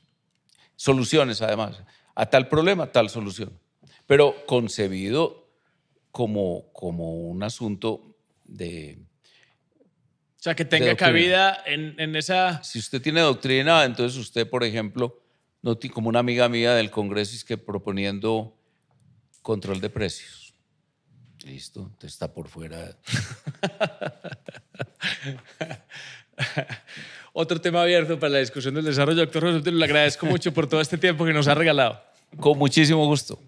Soluciones, además. A tal problema, tal solución. Pero concebido como un asunto de... O sea, que tenga cabida en esa... Si usted tiene doctrina, entonces usted, por ejemplo, no tiene, como una amiga mía del Congreso, es que proponiendo control de precios. Listo, entonces está por fuera. Otro tema abierto para la discusión del desarrollo. Doctor José Obdulio, le agradezco mucho por todo este tiempo que nos ha regalado. Con muchísimo gusto.